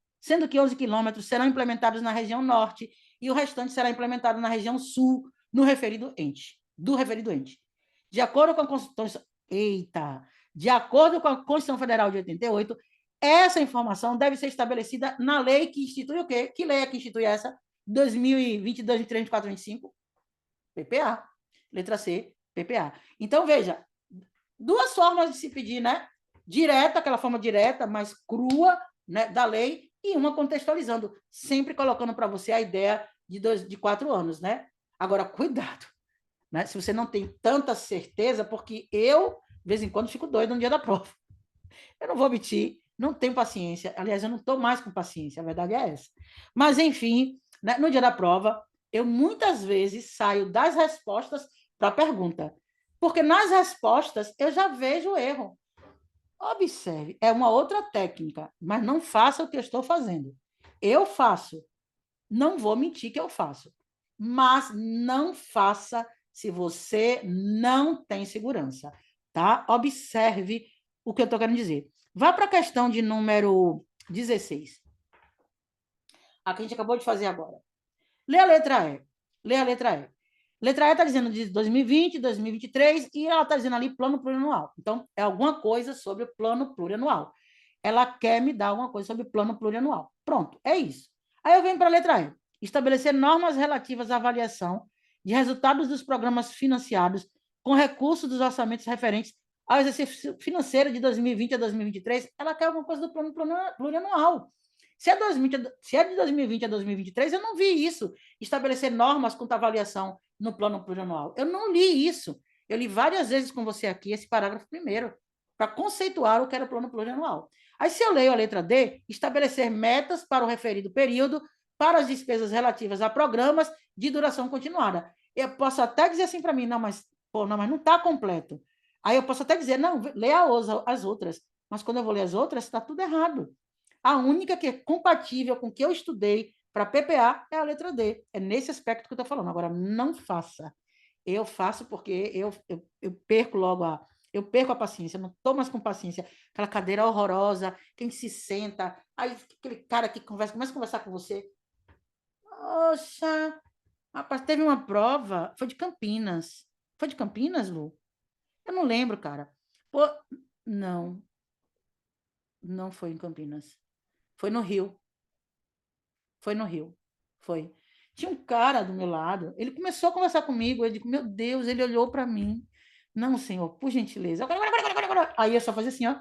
[SPEAKER 1] serão implementados na região norte e o restante será implementado na região sul, do referido ente. De acordo com a Constituição... De acordo com a Constituição Federal de 88, essa informação deve ser estabelecida na lei que institui o quê? Que lei é que institui essa? 2022, 2023, 2024, 2025? PPA. Letra C, PPA. Então, veja, duas formas de se pedir, né? Direta, aquela forma direta, mais crua, né, da lei, e uma contextualizando, sempre colocando para você a ideia de 4 anos, né? Agora, cuidado, né? Se você não tem tanta certeza, porque eu, de vez em quando, fico doido no dia da prova. Eu não vou mentir, não tenho paciência. Aliás, eu não estou mais com paciência, a verdade é essa. Mas, enfim, né, no dia da prova, eu muitas vezes saio das respostas para a pergunta. Porque nas respostas eu já vejo o erro. Observe, é uma outra técnica, mas não faça o que eu estou fazendo. Eu faço. Não vou mentir que eu faço. Mas não faça se você não tem segurança, tá? Observe o que eu estou querendo dizer. Vá para a questão de número 16. A que a gente acabou de fazer agora. Lê a letra E. Lê a letra E. Letra E está dizendo de 2020, 2023, e ela está dizendo ali plano plurianual. Então, é alguma coisa sobre o plano plurianual. Ela quer me dar alguma coisa sobre o plano plurianual. Pronto, é isso. Aí eu venho para a letra E. Estabelecer normas relativas à avaliação de resultados dos programas financiados com recursos dos orçamentos referentes ao exercício financeiro de 2020 a 2023. Ela quer alguma coisa do plano plurianual. Se é de 2020 a 2023, eu não vi isso. Estabelecer normas quanto à avaliação no plano plurianual. Eu não li isso. Eu li várias vezes com você aqui esse parágrafo primeiro, para conceituar o que era o plano plurianual. Aí, se eu leio a letra D, estabelecer metas para o referido período para as despesas relativas a programas de duração continuada. Eu posso até dizer assim para mim, não, mas não está completo. Aí eu posso até dizer, não, leia as outras. Mas quando eu vou ler as outras, está tudo errado. A única que é compatível com o que eu estudei para PPA é a letra D. É nesse aspecto que eu estou falando. Agora, não faça. Eu faço porque eu perco logo eu perco a paciência, não estou mais com paciência. Aquela cadeira horrorosa, quem se senta, aí aquele cara que começa a conversar com você. Poxa, rapaz, teve uma prova, foi de Campinas. Foi de Campinas, Lu? Eu não lembro, cara. Pô, não, não foi em Campinas. Foi no Rio. Foi no Rio. Foi. Tinha um cara do meu lado, ele começou a conversar comigo, eu digo, meu Deus, ele olhou para mim. Não, senhor, por gentileza. Aí eu só fazia assim, ó.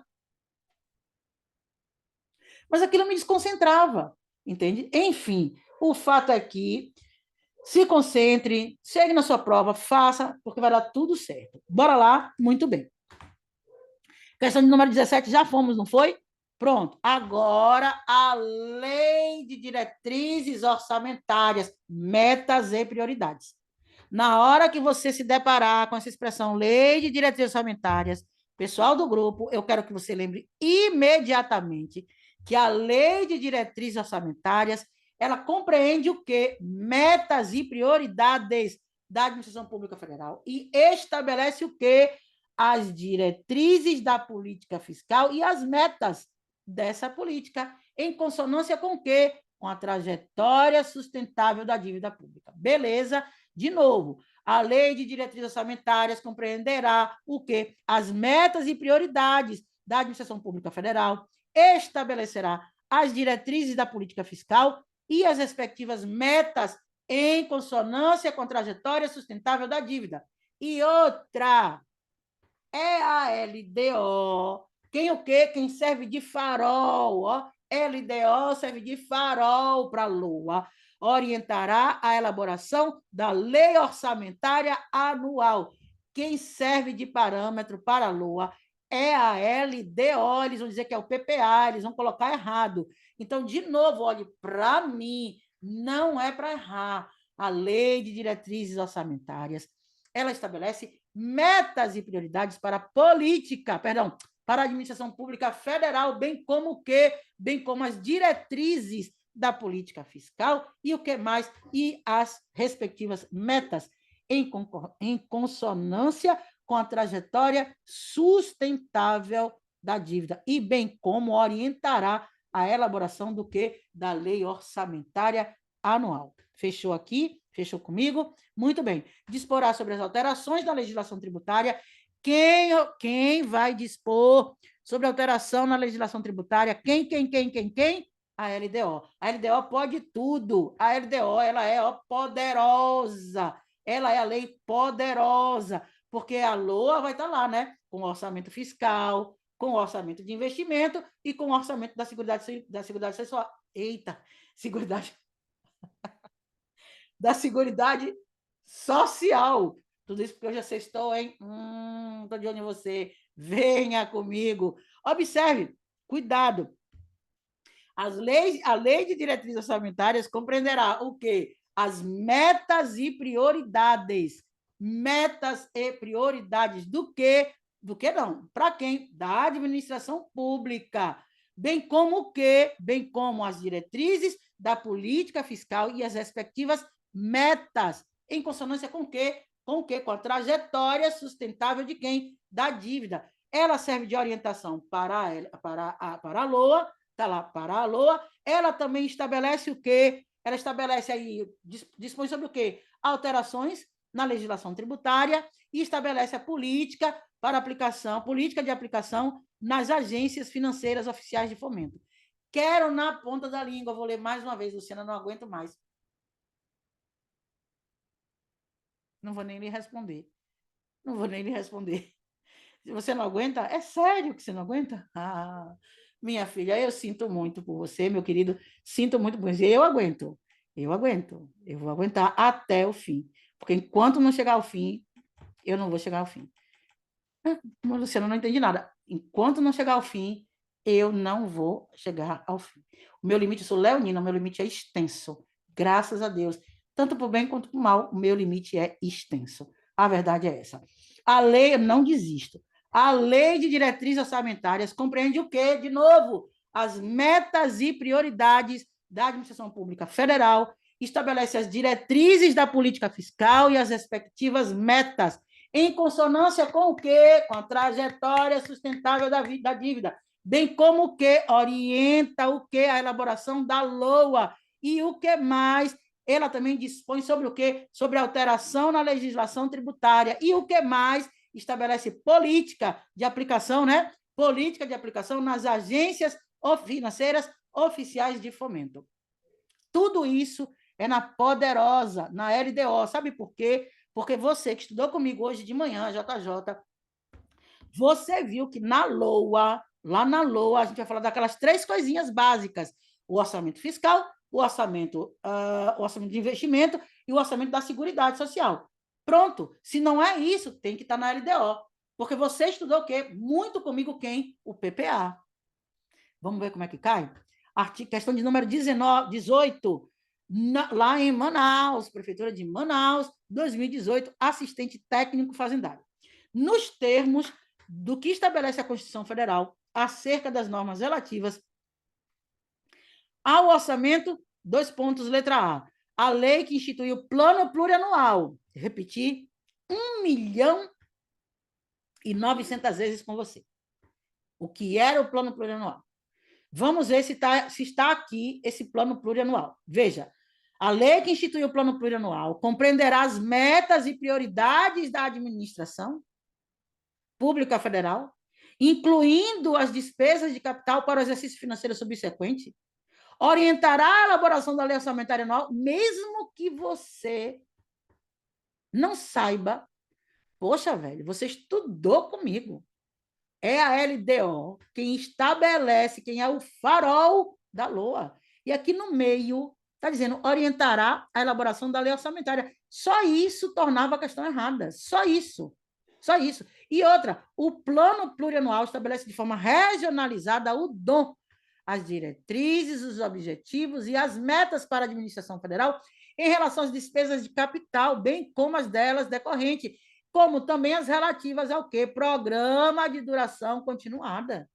[SPEAKER 1] Mas aquilo me desconcentrava, entende? Enfim, o fato é que se concentre, chegue na sua prova, faça, porque vai dar tudo certo. Bora lá, muito bem. Questão de número 17, já fomos, não foi? Pronto. Agora, a lei de diretrizes orçamentárias, metas e prioridades. Na hora que você se deparar com essa expressão lei de diretrizes orçamentárias, pessoal do grupo, eu quero que você lembre imediatamente que a lei de diretrizes orçamentárias, ela compreende o quê? Metas e prioridades da administração pública federal e estabelece o quê? As diretrizes da política fiscal e as metas dessa política, em consonância com o quê? Com a trajetória sustentável da dívida pública. Beleza? De novo, a lei de diretrizes orçamentárias compreenderá o quê? As metas e prioridades da administração pública federal, estabelecerá as diretrizes da política fiscal e as respectivas metas em consonância com a trajetória sustentável da dívida. E outra, é a LDO. Quem o quê? Quem serve de farol, ó. LDO serve de farol para a Lua. Orientará a elaboração da lei orçamentária anual. Quem serve de parâmetro para a Lua é a LDO. Eles vão dizer que é o PPA, eles vão colocar errado. Então, de novo, olhe, para mim, não é para errar. A lei de diretrizes orçamentárias, ela estabelece metas e prioridades para a política, perdão, para a administração pública federal, bem como o quê? Bem como as diretrizes da política fiscal e o que mais? E as respectivas metas em consonância com a trajetória sustentável da dívida e bem como orientará a elaboração do que? Da lei orçamentária anual. Fechou aqui? Fechou comigo? Muito bem. Disporá sobre as alterações da legislação tributária. Quem vai dispor sobre alteração na legislação tributária? Quem? A LDO. A LDO pode tudo. A LDO, ela é poderosa. Ela é a lei poderosa, porque a LOA vai estar lá, né? Com o orçamento fiscal, com o orçamento de investimento e com o orçamento da Seguridade Social. Eita, Seguridade da Seguridade Social. Tudo isso porque eu já estou, hein? Estou de olho em você. Venha comigo. Observe, cuidado. A lei de diretrizes orçamentárias compreenderá o quê? As metas e prioridades. Metas e prioridades do quê? Do que não? Para quem? Da administração pública. Bem como o quê? Bem como as diretrizes da política fiscal e as respectivas metas. Em consonância com o quê? Com o quê? Com a trajetória sustentável de quem? Da dívida. Ela serve de orientação para a LOA, está lá para a LOA, ela também estabelece o quê? Ela estabelece aí, dispõe sobre o quê? Alterações na legislação tributária e estabelece a política para aplicação, política de aplicação nas agências financeiras oficiais de fomento. Quero na ponta da língua, vou ler mais uma vez, Luciana, não aguento mais. Não vou nem lhe responder. Não vou nem lhe responder. Se você não aguenta, é sério que você não aguenta? Minha filha, eu sinto muito por você, meu querido, sinto muito por você. Eu vou aguentar até o fim, porque enquanto não chegar ao fim, eu não vou chegar ao fim. Luciana, não entendi nada. Enquanto não chegar ao fim, eu não vou chegar ao fim. O meu limite, eu sou leonina, o meu limite é extenso. Graças a Deus. Tanto para o bem quanto para o mal, o meu limite é extenso. A verdade é essa. A lei, eu não desisto. A lei de diretrizes orçamentárias compreende o quê? De novo, as metas e prioridades da administração pública federal, estabelece as diretrizes da política fiscal e as respectivas metas, em consonância com o quê? Com a trajetória sustentável da dívida, bem como o que orienta o que? A elaboração da LOA e o que mais? Ela também dispõe sobre o quê? Sobre alteração na legislação tributária e o que mais? Estabelece política de aplicação, né? Política de aplicação nas agências financeiras oficiais de fomento. Tudo isso é na Poderosa, na LDO. Sabe por quê? Porque você que estudou comigo hoje de manhã, JJ, você viu que na LOA, lá na LOA, a gente vai falar daquelas 3 coisinhas básicas: o orçamento fiscal, o orçamento de investimento e o orçamento da Seguridade Social. Pronto. Se não é isso, tem que estar na LDO. Porque você estudou o quê? Muito comigo quem? O PPA. Vamos ver como é que cai? Questão de número 18, lá em Manaus, Prefeitura de Manaus, 2018, assistente técnico fazendário. Nos termos do que estabelece a Constituição Federal acerca das normas relativas ao orçamento, 2 pontos, letra A. A lei que institui o plano plurianual. Repetir 1.900.000 vezes com você. O que era o plano plurianual? Vamos ver se está aqui esse plano plurianual. Veja, a lei que institui o plano plurianual compreenderá as metas e prioridades da administração pública federal, incluindo as despesas de capital para o exercício financeiro subsequente, orientará a elaboração da lei orçamentária anual, mesmo que você não saiba. Poxa, velho, você estudou comigo. É a LDO quem estabelece, quem é o farol da LOA. E aqui no meio está dizendo orientará a elaboração da lei orçamentária. Só isso tornava a questão errada. Só isso. Só isso. E outra, o plano plurianual estabelece de forma regionalizada o DOM, as diretrizes, os objetivos e as metas para a administração federal em relação às despesas de capital, bem como as delas decorrentes, como também as relativas ao quê? Programa de duração continuada.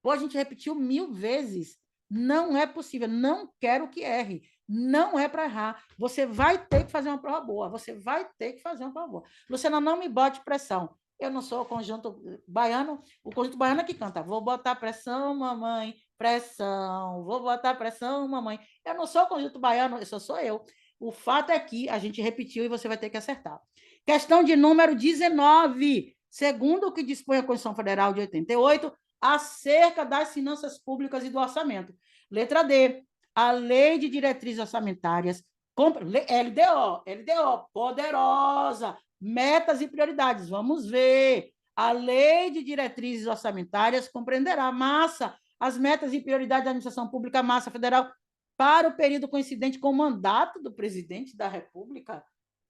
[SPEAKER 1] Pô, a gente repetiu 1000 vezes. Não é possível. Não quero que erre. Não é para errar. Você vai ter que fazer uma prova boa. Você vai ter que fazer uma prova boa. Luciana, não me bote pressão. Eu não sou o conjunto baiano. O conjunto baiano é que canta. Vou botar pressão, mamãe. Pressão. Vou botar pressão, mamãe. Eu não sou o conjunto baiano. Eu sou eu. O fato é que a gente repetiu e você vai ter que acertar. Questão de número 19. Segundo o que dispõe a Constituição Federal de 88, acerca das finanças públicas e do orçamento. Letra D. A Lei de Diretrizes Orçamentárias, LDO, poderosa, metas e prioridades. Vamos ver. A Lei de Diretrizes Orçamentárias compreenderá as metas e prioridades da administração pública, massa federal, para o período coincidente com o mandato do presidente da República.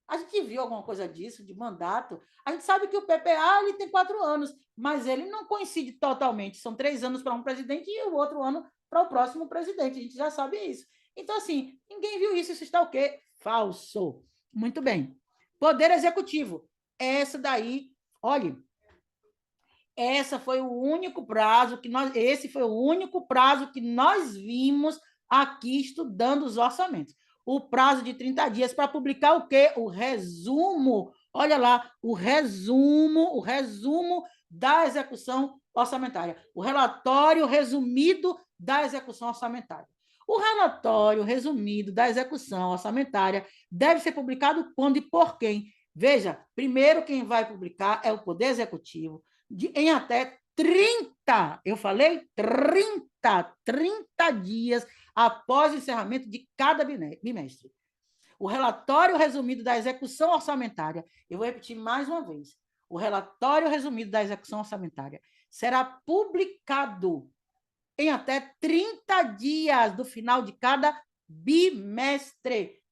[SPEAKER 1] A gente viu alguma coisa disso, de mandato. A gente sabe que o PPA ele tem 4 anos, mas ele não coincide totalmente. São 3 anos para um presidente e o outro ano para o próximo presidente. A gente já sabe isso. Então, assim, ninguém viu isso. Isso está o quê? Falso. Muito bem. Poder Executivo. Essa daí, olha, esse foi o único prazo que nós vimos aqui estudando os orçamentos. O prazo de 30 dias para publicar o quê? O resumo. Olha lá, o resumo da execução orçamentária. O relatório resumido da execução orçamentária. O relatório resumido da execução orçamentária deve ser publicado quando e por quem? Veja, primeiro quem vai publicar é o Poder Executivo, em até 30, eu falei 30 dias após o encerramento de cada bimestre. O relatório resumido da execução orçamentária, eu vou repetir mais uma vez, o relatório resumido da execução orçamentária será publicado em até 30 dias do final de cada bimestre.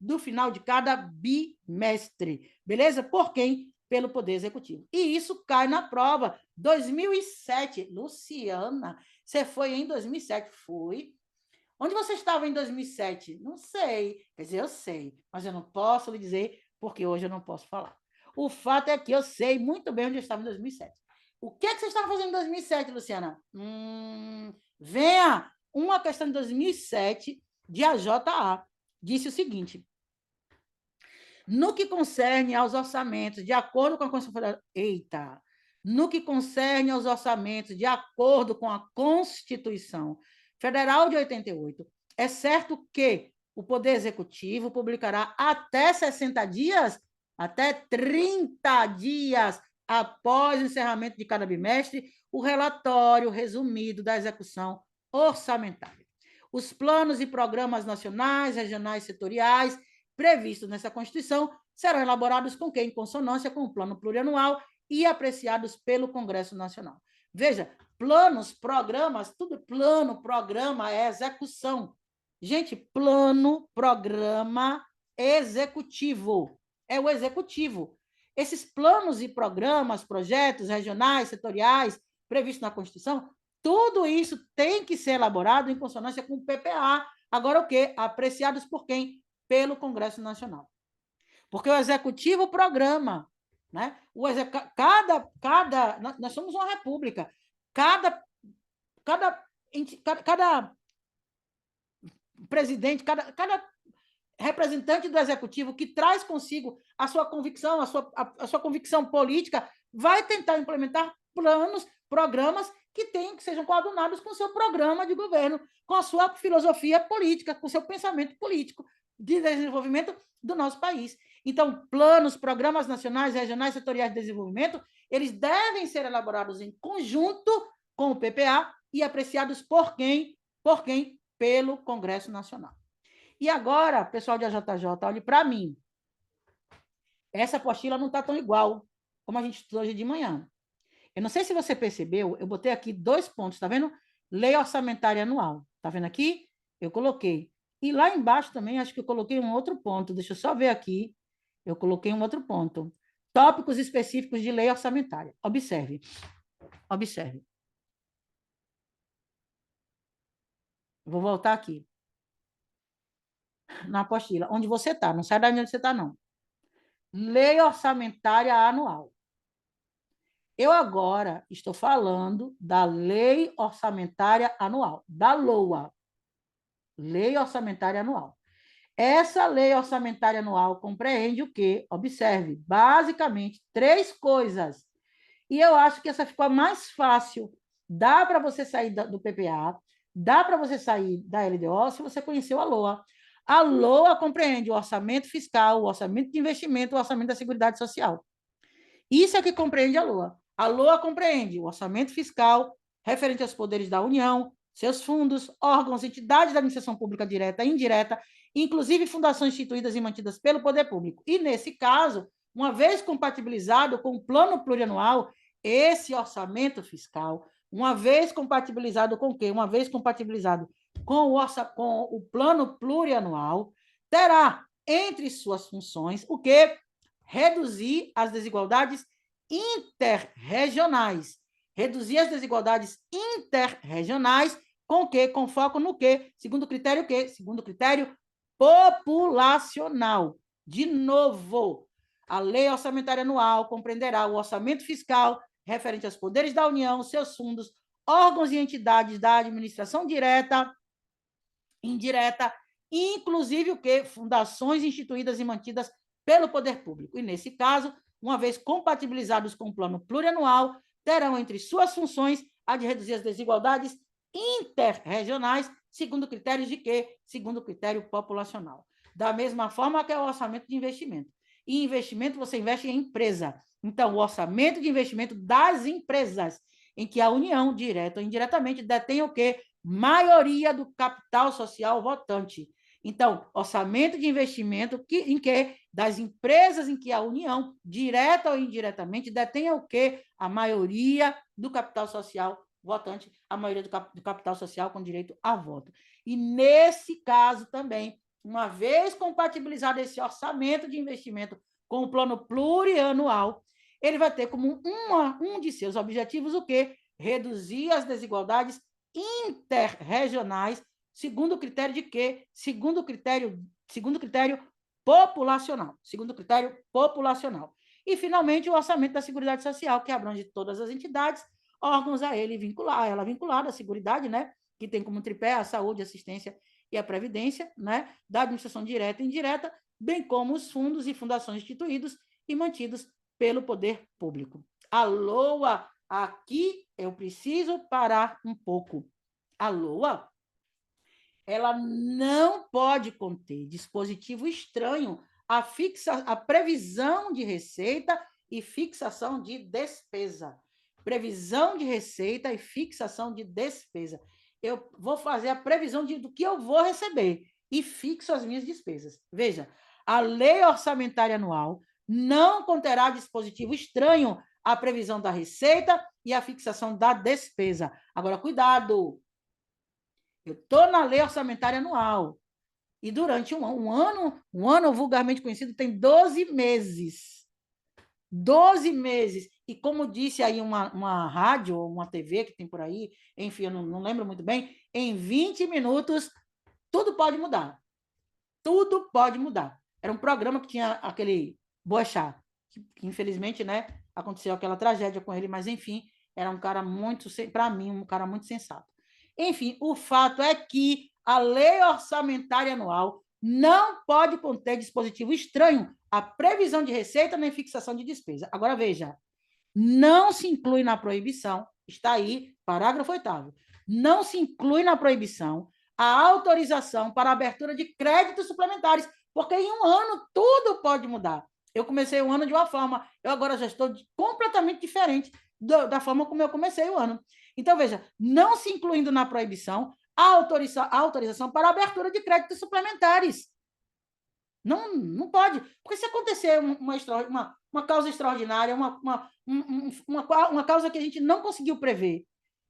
[SPEAKER 1] Beleza? Por quem? Pelo Poder Executivo. E isso cai na prova. 2007, Luciana, Você foi em 2007? Fui. Onde você estava em 2007? Não sei. Quer dizer, eu sei, mas eu não posso lhe dizer, porque hoje eu não posso falar. O fato é que eu sei muito bem onde eu estava em 2007. O que é que você estava fazendo em 2007, Luciana? Venha! Uma questão de 2007 de AJA disse o seguinte: no que concerne aos orçamentos, de acordo com a Constituição Federal. Eita! No que concerne aos orçamentos, de acordo com a Constituição Federal de 88, é certo que o Poder Executivo publicará até 60 dias, até 30 dias após o encerramento de cada bimestre, o relatório resumido da execução orçamentária. Os planos e programas nacionais, regionais, setoriais previstos nessa Constituição serão elaborados com quem? Em consonância com o plano plurianual e apreciados pelo Congresso Nacional. Veja, planos, programas, tudo plano, programa é execução. Gente, plano, programa, executivo. É o executivo. Esses planos e programas, projetos regionais, setoriais, previstos na Constituição, tudo isso tem que ser elaborado em consonância com o PPA. Agora, o quê? Apreciados por quem? Pelo Congresso Nacional. Porque o executivo programa, né? Nós somos uma república. Cada presidente, cada representante do executivo que traz consigo a sua convicção, a sua convicção política, vai tentar implementar planos, programas que sejam coadunados com o seu programa de governo, com a sua filosofia política, com o seu pensamento político de desenvolvimento do nosso país. Então, planos, programas nacionais, regionais, setoriais de desenvolvimento, eles devem ser elaborados em conjunto com o PPA e apreciados por quem? Por quem? Pelo Congresso Nacional. E agora, pessoal de AJJ, olhe para mim. Essa apostila não está tão igual como a gente estudou hoje de manhã. Eu não sei se você percebeu, eu botei aqui 2 pontos, tá vendo? Lei orçamentária anual. Tá vendo aqui? Eu coloquei. E lá embaixo também, acho que eu coloquei um outro ponto. Deixa eu só ver aqui. Eu coloquei um outro ponto. Tópicos específicos de lei orçamentária. Observe. Observe. Vou voltar aqui. Na apostila. Onde você está. Não sai daí onde você está, não. Lei orçamentária anual. Eu agora estou falando da Lei Orçamentária Anual, da LOA. Lei Orçamentária Anual. Essa Lei Orçamentária Anual compreende o quê? Observe, basicamente, 3 coisas. E eu acho que essa ficou a mais fácil. Dá para você sair do PPA, dá para você sair da LDO se você conheceu a LOA. A LOA compreende o orçamento fiscal, o orçamento de investimento, o orçamento da Seguridade Social. Isso é que compreende a LOA. A LOA compreende o orçamento fiscal referente aos poderes da União, seus fundos, órgãos, entidades da administração pública direta e indireta, inclusive fundações instituídas e mantidas pelo poder público. E, nesse caso, uma vez compatibilizado com o plano plurianual, esse orçamento fiscal, uma vez compatibilizado com o quê? Uma vez compatibilizado com o plano plurianual, terá entre suas funções o quê? Reduzir as desigualdades interregionais. Reduzir as desigualdades interregionais com o quê? Com foco no quê? Segundo critério o quê? Segundo critério populacional. De novo, a lei orçamentária anual compreenderá o orçamento fiscal referente aos poderes da União, seus fundos, órgãos e entidades da administração direta, indireta, inclusive o quê? Fundações instituídas e mantidas pelo poder público. E, nesse caso, uma vez compatibilizados com o plano plurianual, terão entre suas funções a de reduzir as desigualdades interregionais, segundo critérios de quê? Segundo o critério populacional. Da mesma forma que é o orçamento de investimento. E investimento você investe em empresa. Então, o orçamento de investimento das empresas, em que a União, direta ou indiretamente, detém o quê? Maioria do capital social votante. Então, orçamento de investimento em que das empresas em que a União, direta ou indiretamente, detenha o quê? A maioria do capital social votante, a maioria do capital social com direito a voto. E, nesse caso também, uma vez compatibilizado esse orçamento de investimento com o plano plurianual, ele vai ter como um de seus objetivos o quê? Reduzir as desigualdades interregionais, segundo o critério de quê? Segundo o critério populacional. Segundo o critério populacional. E, finalmente, o orçamento da Seguridade Social, que abrange todas as entidades, órgãos a ela vinculada, a Seguridade, né? Que tem como tripé a saúde, a assistência e a previdência, né? Da administração direta e indireta, bem como os fundos e fundações instituídos e mantidos pelo poder público. A LOA, aqui eu preciso parar um pouco. A LOA, ela não pode conter dispositivo estranho à previsão de receita e fixação de despesa. Previsão de receita e fixação de despesa. Eu vou fazer a previsão do que eu vou receber e fixo as minhas despesas. Veja, a lei orçamentária anual não conterá dispositivo estranho à previsão da receita e à fixação da despesa. Agora, cuidado! Eu estou na lei orçamentária anual. E durante um ano vulgarmente conhecido, tem 12 meses. 12 meses. E como disse aí uma rádio, ou uma TV que tem por aí, enfim, eu não lembro muito bem, em 20 minutos, tudo pode mudar. Tudo pode mudar. Era um programa que tinha aquele Boechat, que infelizmente, né, aconteceu aquela tragédia com ele, mas enfim, era um cara muito, para mim, um cara muito sensato. Enfim, o fato é que a lei orçamentária anual não pode conter dispositivo estranho à previsão de receita nem fixação de despesa. Agora, veja, não se inclui na proibição, está aí, parágrafo 8º, não se inclui na proibição a autorização para a abertura de créditos suplementares, porque em um ano tudo pode mudar. Eu comecei o ano de uma forma, eu agora já estou completamente diferente da forma como eu comecei o ano. Então, veja, não se incluindo na proibição a autorização para a abertura de créditos suplementares. Não pode. Porque se acontecer uma causa extraordinária, uma causa que a gente não conseguiu prever,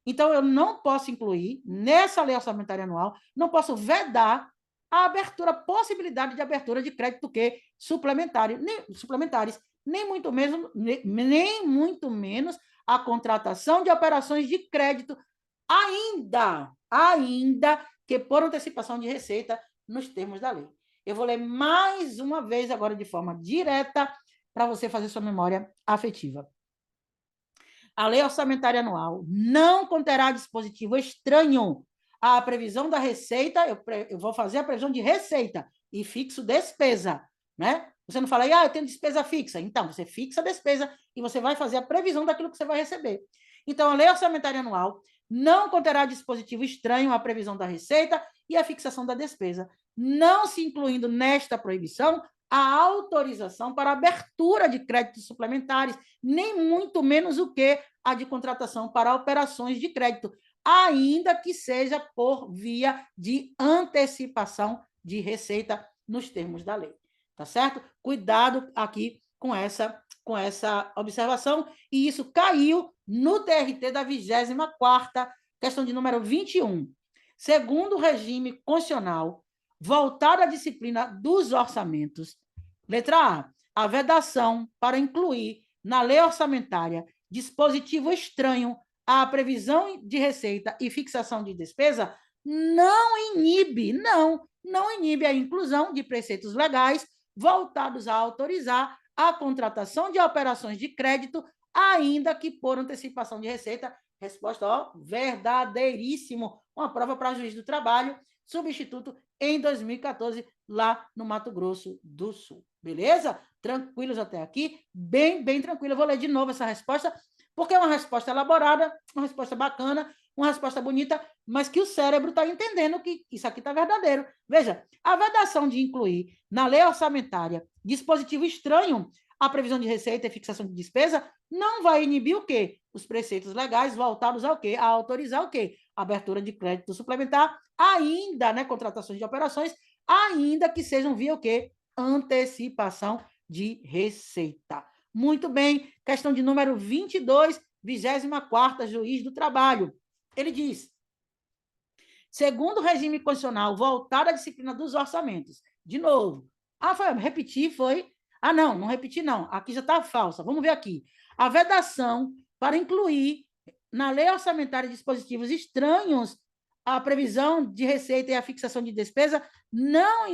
[SPEAKER 1] então eu não posso incluir nessa lei orçamentária anual, não posso vedar a possibilidade de abertura de crédito suplementares, nem muito menos a contratação de operações de crédito, ainda que por antecipação de receita nos termos da lei. Eu vou ler mais uma vez agora de forma direta para você fazer sua memória afetiva. A lei orçamentária anual não conterá dispositivo estranho à previsão da receita, eu vou fazer a previsão de receita e fixo despesa, né? Você não fala, eu tenho despesa fixa. Então, você fixa a despesa e você vai fazer a previsão daquilo que você vai receber. Então, a lei orçamentária anual não conterá dispositivo estranho à previsão da receita e à fixação da despesa, não se incluindo nesta proibição a autorização para abertura de créditos suplementares, nem muito menos o que a de contratação para operações de crédito, ainda que seja por via de antecipação de receita nos termos da lei. Tá certo? Cuidado aqui com essa observação, e isso caiu no TRT da 24ª, questão de número 21. Segundo o regime constitucional, voltado à disciplina dos orçamentos, letra A vedação para incluir na lei orçamentária dispositivo estranho à previsão de receita e fixação de despesa não inibe a inclusão de preceitos legais voltados a autorizar a contratação de operações de crédito, ainda que por antecipação de receita. Resposta, verdadeiríssimo. Uma prova para juiz do trabalho, substituto em 2014, lá no Mato Grosso do Sul. Beleza? Tranquilos até aqui? Bem tranquilo. Eu vou ler de novo essa resposta, porque é uma resposta elaborada, uma resposta bacana, uma resposta bonita, mas que o cérebro está entendendo que isso aqui está verdadeiro. Veja, a vedação de incluir na lei orçamentária dispositivo estranho à previsão de receita e fixação de despesa não vai inibir o quê? Os preceitos legais voltados ao quê? A autorizar o quê? A abertura de crédito suplementar, ainda, né, contratações de operações, ainda que sejam via o quê? Antecipação de receita. Muito bem, questão de número 22, 24ª, juiz do trabalho. Ele diz, segundo o regime constitucional voltado à disciplina dos orçamentos, de novo, foi? Não repeti não, aqui já está falsa, vamos ver aqui. A vedação para incluir na lei orçamentária dispositivos estranhos à previsão de receita e à fixação de despesa não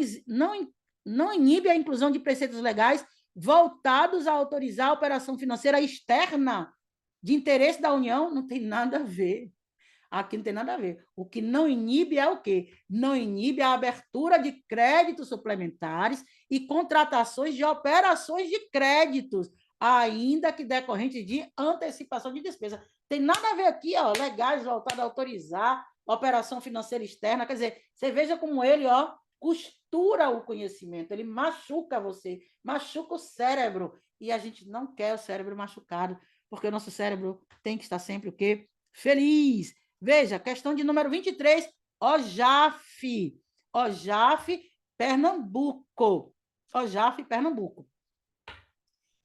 [SPEAKER 1] inibe a inclusão de preceitos legais voltados a autorizar a operação financeira externa de interesse da União. Não tem nada a ver. Aqui não tem nada a ver. O que não inibe é o quê? Não inibe a abertura de créditos suplementares e contratações de operações de créditos, ainda que decorrentes de antecipação de despesa. Tem nada a ver aqui, ó, legais voltados a autorizar operação financeira externa. Quer dizer, você veja como ele, ó, costura o conhecimento, ele machuca você, machuca o cérebro. E a gente não quer o cérebro machucado, porque o nosso cérebro tem que estar sempre o quê? Feliz. Veja, questão de número 23, OJAF. OJAF, Pernambuco. OJAF, Pernambuco.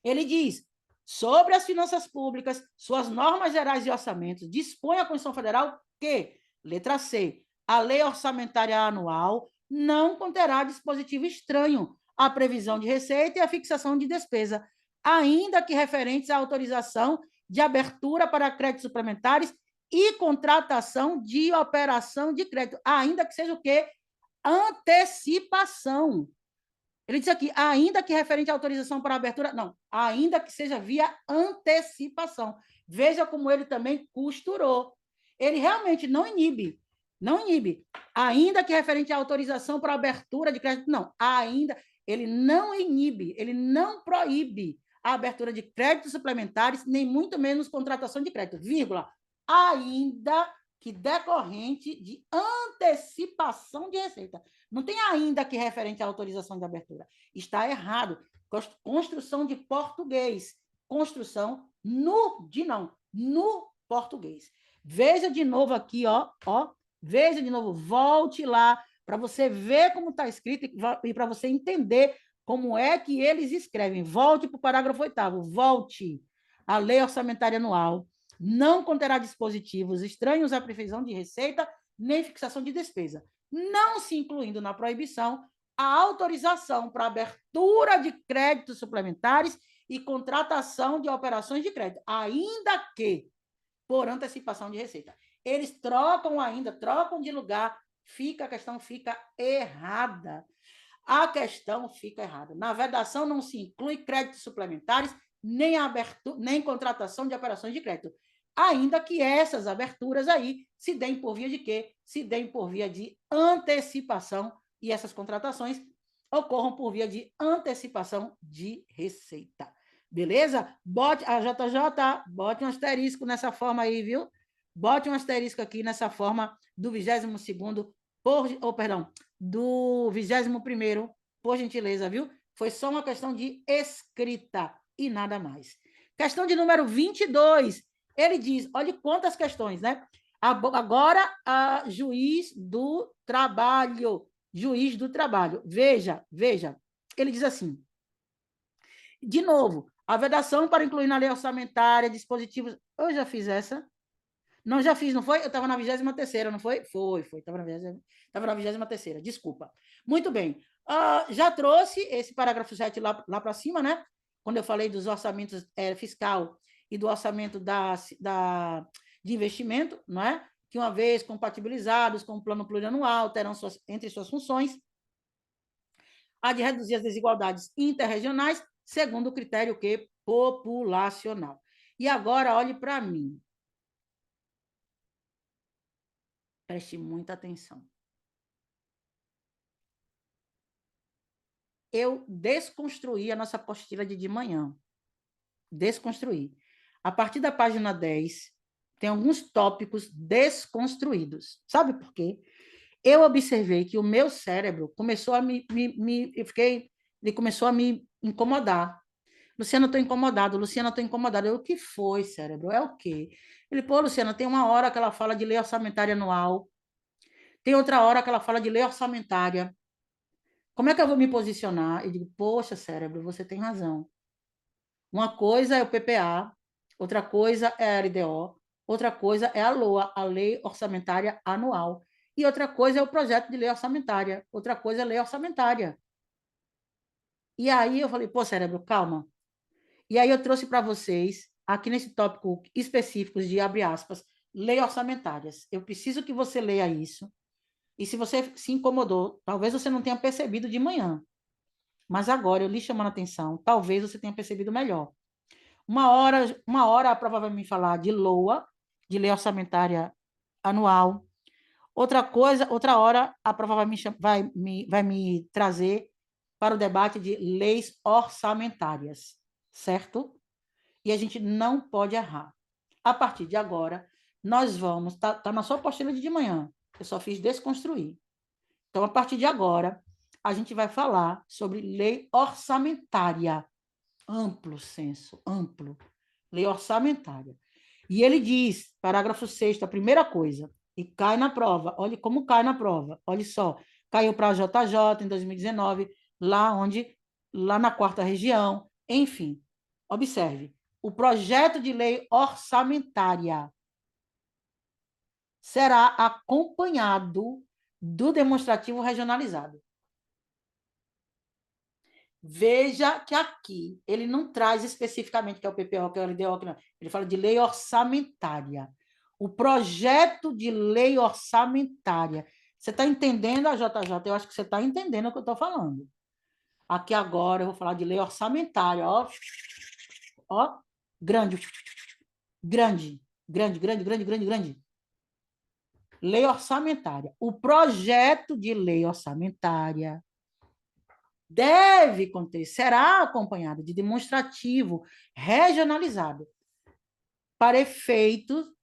[SPEAKER 1] Ele diz, sobre as finanças públicas, suas normas gerais de orçamento, dispõe a Constituição Federal que, letra C, a lei orçamentária anual não conterá dispositivo estranho à previsão de receita e à fixação de despesa, ainda que referentes à autorização de abertura para créditos suplementares e contratação de operação de crédito, ainda que seja o quê? Antecipação. Ele diz aqui, ainda que referente à autorização para abertura, não, ainda que seja via antecipação. Veja como ele também costurou. Ele realmente não inibe, ainda que referente à autorização para abertura de crédito, não, ainda, ele não inibe, ele não proíbe a abertura de créditos suplementares, nem muito menos contratação de crédito, vírgula, ainda que decorrente de antecipação de receita. Não tem ainda que referente à autorização de abertura. Está errado. Construção de português. Construção no português. Veja de novo aqui, ó. Veja de novo, volte lá para você ver como está escrito e para você entender como é que eles escrevem. Volte para o parágrafo 8º. Volte. A lei orçamentária anual não conterá dispositivos estranhos à previsão de receita nem fixação de despesa, não se incluindo na proibição a autorização para abertura de créditos suplementares e contratação de operações de crédito, ainda que por antecipação de receita. Eles trocam de lugar, a questão fica errada. A questão fica errada. Na vedação não se inclui créditos suplementares, nem contratação de operações de crédito. Ainda que essas aberturas aí se deem por via de quê? Se deem por via de antecipação e essas contratações ocorram por via de antecipação de receita. Beleza? Bote a JJ, bote um asterisco nessa forma aí, viu? Bote um asterisco aqui nessa forma do 22º, do 21º, por gentileza, viu? Foi só uma questão de escrita e nada mais. Questão de número 22. Ele diz, olha quantas questões, né? Agora, a juiz do trabalho. Juiz do trabalho. Veja. Ele diz assim, de novo, a vedação para incluir na lei orçamentária dispositivos... Eu já fiz essa? Não, já fiz, não foi? Eu estava na 23ª, não foi? Foi. Estava na 23ª, desculpa. Muito bem. Já trouxe esse parágrafo 7 lá para cima, né? Quando eu falei dos orçamentos fiscal e do orçamento de investimento, não é? Que uma vez compatibilizados com o plano plurianual, terão entre suas funções a de reduzir as desigualdades interregionais, segundo o critério que populacional. E agora, olhe para mim. Preste muita atenção. Eu desconstruí a nossa apostila de manhã. Desconstruí. A partir da página 10, tem alguns tópicos desconstruídos. Sabe por quê? Eu observei que o meu cérebro começou a ele começou a me incomodar. Luciana, estou incomodado. Luciana, estou incomodado. Eu, o que foi, cérebro? É o quê? Ele, pô, Luciana, tem uma hora que ela fala de lei orçamentária anual, tem outra hora que ela fala de lei orçamentária. Como é que eu vou me posicionar? Eu digo, poxa, cérebro, você tem razão. Uma coisa é o PPA, outra coisa é a LDO, outra coisa é a LOA, a Lei Orçamentária Anual. E outra coisa é o projeto de lei orçamentária, outra coisa é a lei orçamentária. E aí eu falei, pô, cérebro, calma. E aí eu trouxe para vocês aqui nesse tópico específico de, abre aspas, lei orçamentárias. Eu preciso que você leia isso. E se você se incomodou, talvez você não tenha percebido de manhã, mas agora eu lhe chamando a atenção, talvez você tenha percebido melhor. Uma hora a prova vai me falar de LOA, de lei orçamentária anual. Outra hora a prova vai me trazer para o debate de leis orçamentárias, certo? E a gente não pode errar. A partir de agora, nós vamos, tá na sua apostila de manhã, eu só fiz desconstruir. Então, a partir de agora, a gente vai falar sobre lei orçamentária, amplo senso, amplo, lei orçamentária. E ele diz, parágrafo 6º, a primeira coisa, e cai na prova, olhe como cai na prova, olhe só, caiu para a JJ em 2019, lá na quarta região, enfim, observe, o projeto de lei orçamentária será acompanhado do demonstrativo regionalizado. Veja que aqui ele não traz especificamente que é o PPO, que é o LDO, que não. Ele fala de lei orçamentária. O projeto de lei orçamentária. Você está entendendo a JJ? Eu acho que você está entendendo o que eu estou falando. Aqui agora eu vou falar de lei orçamentária. Ó, ó, grande, grande, grande, grande, grande, grande, grande. Lei orçamentária. O projeto de lei orçamentária deve conter, será acompanhado de demonstrativo regionalizado para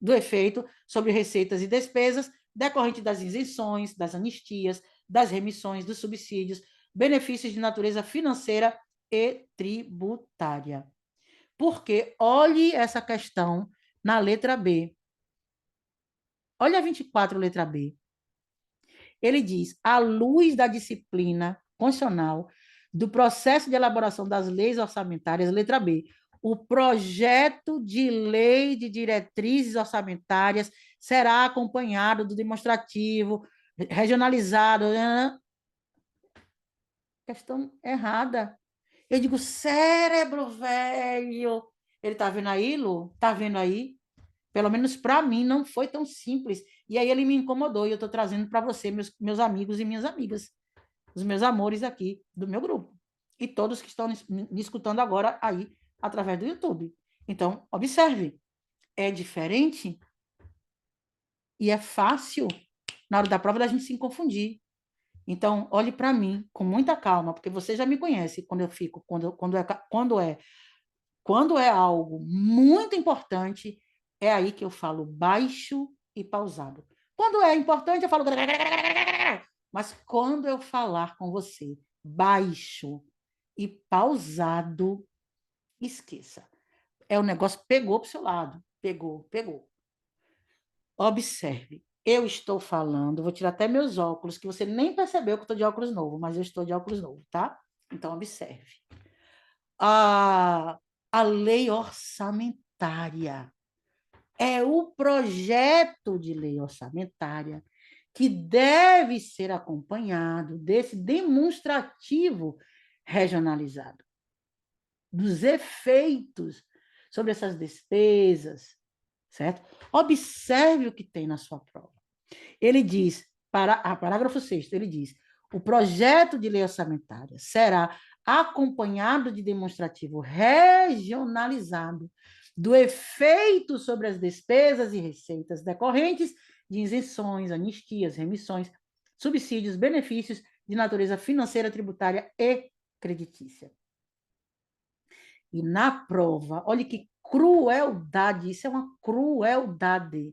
[SPEAKER 1] do efeito sobre receitas e despesas decorrente das isenções, das anistias, das remissões, dos subsídios, benefícios de natureza financeira e tributária. Porque olhe essa questão na letra B. Olha a 24, letra B. Ele diz, à luz da disciplina constitucional do processo de elaboração das leis orçamentárias, letra B, o projeto de lei de diretrizes orçamentárias será acompanhado do demonstrativo, regionalizado. Questão errada. Eu digo, cérebro velho. Ele está vendo aí, Lu? Está vendo aí? Pelo menos para mim não foi tão simples. E aí ele me incomodou e eu estou trazendo para você, meus amigos e minhas amigas, os meus amores aqui do meu grupo. E todos que estão me escutando agora aí através do YouTube. Então, observe, é diferente e é fácil na hora da prova da gente se confundir. Então, olhe para mim com muita calma, porque você já me conhece quando eu fico, quando é algo muito importante, é aí que eu falo baixo e pausado. Quando é importante, eu falo. Mas quando eu falar com você baixo e pausado, esqueça. É o negócio pegou para o seu lado. Pegou, pegou. Observe. Eu estou falando, vou tirar até meus óculos, que você nem percebeu que eu estou de óculos novo, mas eu estou de óculos novo, tá? Então, observe. A lei orçamentária é o projeto de lei orçamentária que deve ser acompanhado desse demonstrativo regionalizado, dos efeitos sobre essas despesas, certo? Observe o que tem na sua prova. Ele diz, parágrafo 6º, ele diz, o projeto de lei orçamentária será acompanhado de demonstrativo regionalizado do efeito sobre as despesas e receitas decorrentes de isenções, anistias, remissões, subsídios, benefícios de natureza financeira, tributária e creditícia. E na prova, olha que crueldade, isso é uma crueldade.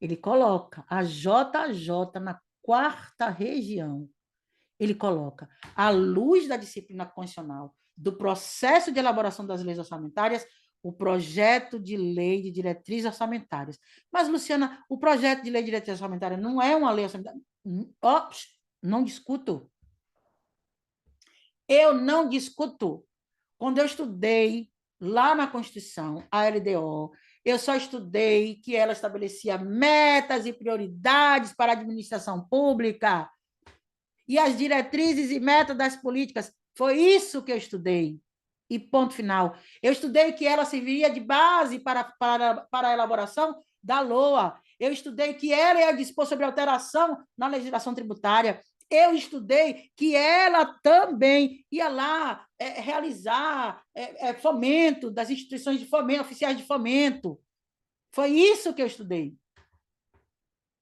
[SPEAKER 1] Ele coloca a JJ na quarta região. Ele coloca, à luz da disciplina constitucional, do processo de elaboração das leis orçamentárias, o projeto de lei de diretrizes orçamentárias. Mas, Luciana, o projeto de lei de diretrizes orçamentárias não é uma lei orçamentária? Oh, não discuto. Eu não discuto. Quando eu estudei lá na Constituição, a LDO, eu só estudei que ela estabelecia metas e prioridades para a administração pública e as diretrizes e metas das políticas. Foi isso que eu estudei. e ponto final. Eu estudei que ela serviria de base para a elaboração da LOA. Eu estudei que ela ia dispor sobre alteração na legislação tributária. Eu estudei que ela também ia lá realizar fomento das instituições de fomento, oficiais de fomento. Foi isso que eu estudei.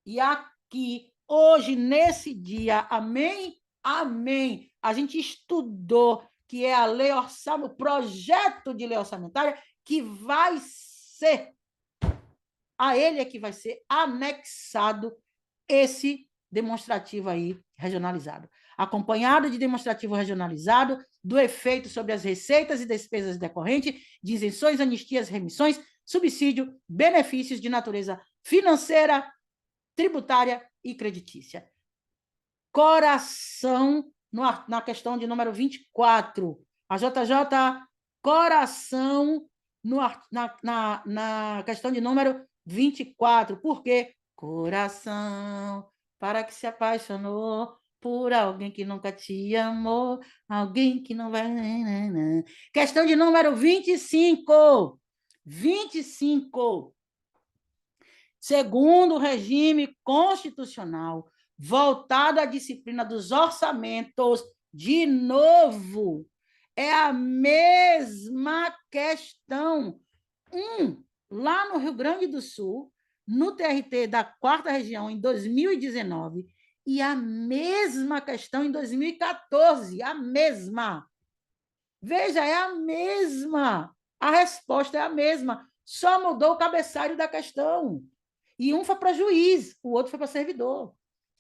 [SPEAKER 1] E aqui, hoje, nesse dia, amém? Amém. A gente estudou que é a lei orçamentária, o projeto de lei orçamentária, que vai ser, a ele é que vai ser anexado esse demonstrativo aí regionalizado. Acompanhado de demonstrativo regionalizado do efeito sobre as receitas e despesas decorrentes de isenções, anistias, remissões, subsídio, benefícios de natureza financeira, tributária e creditícia. Coração na questão de número 24. A JJ, coração na questão de número 24. Por quê? Coração, para que se apaixonou por alguém que nunca te amou, alguém que não vai... Questão de número 25. 25. Segundo o regime constitucional, voltado à disciplina dos orçamentos, de novo, é a mesma questão. Lá no Rio Grande do Sul, no TRT da 4ª Região, em 2019, e a mesma questão em 2014, a mesma. Veja, é a mesma. A resposta é a mesma. Só mudou o cabeçalho da questão. E um foi para juiz, o outro foi para servidor.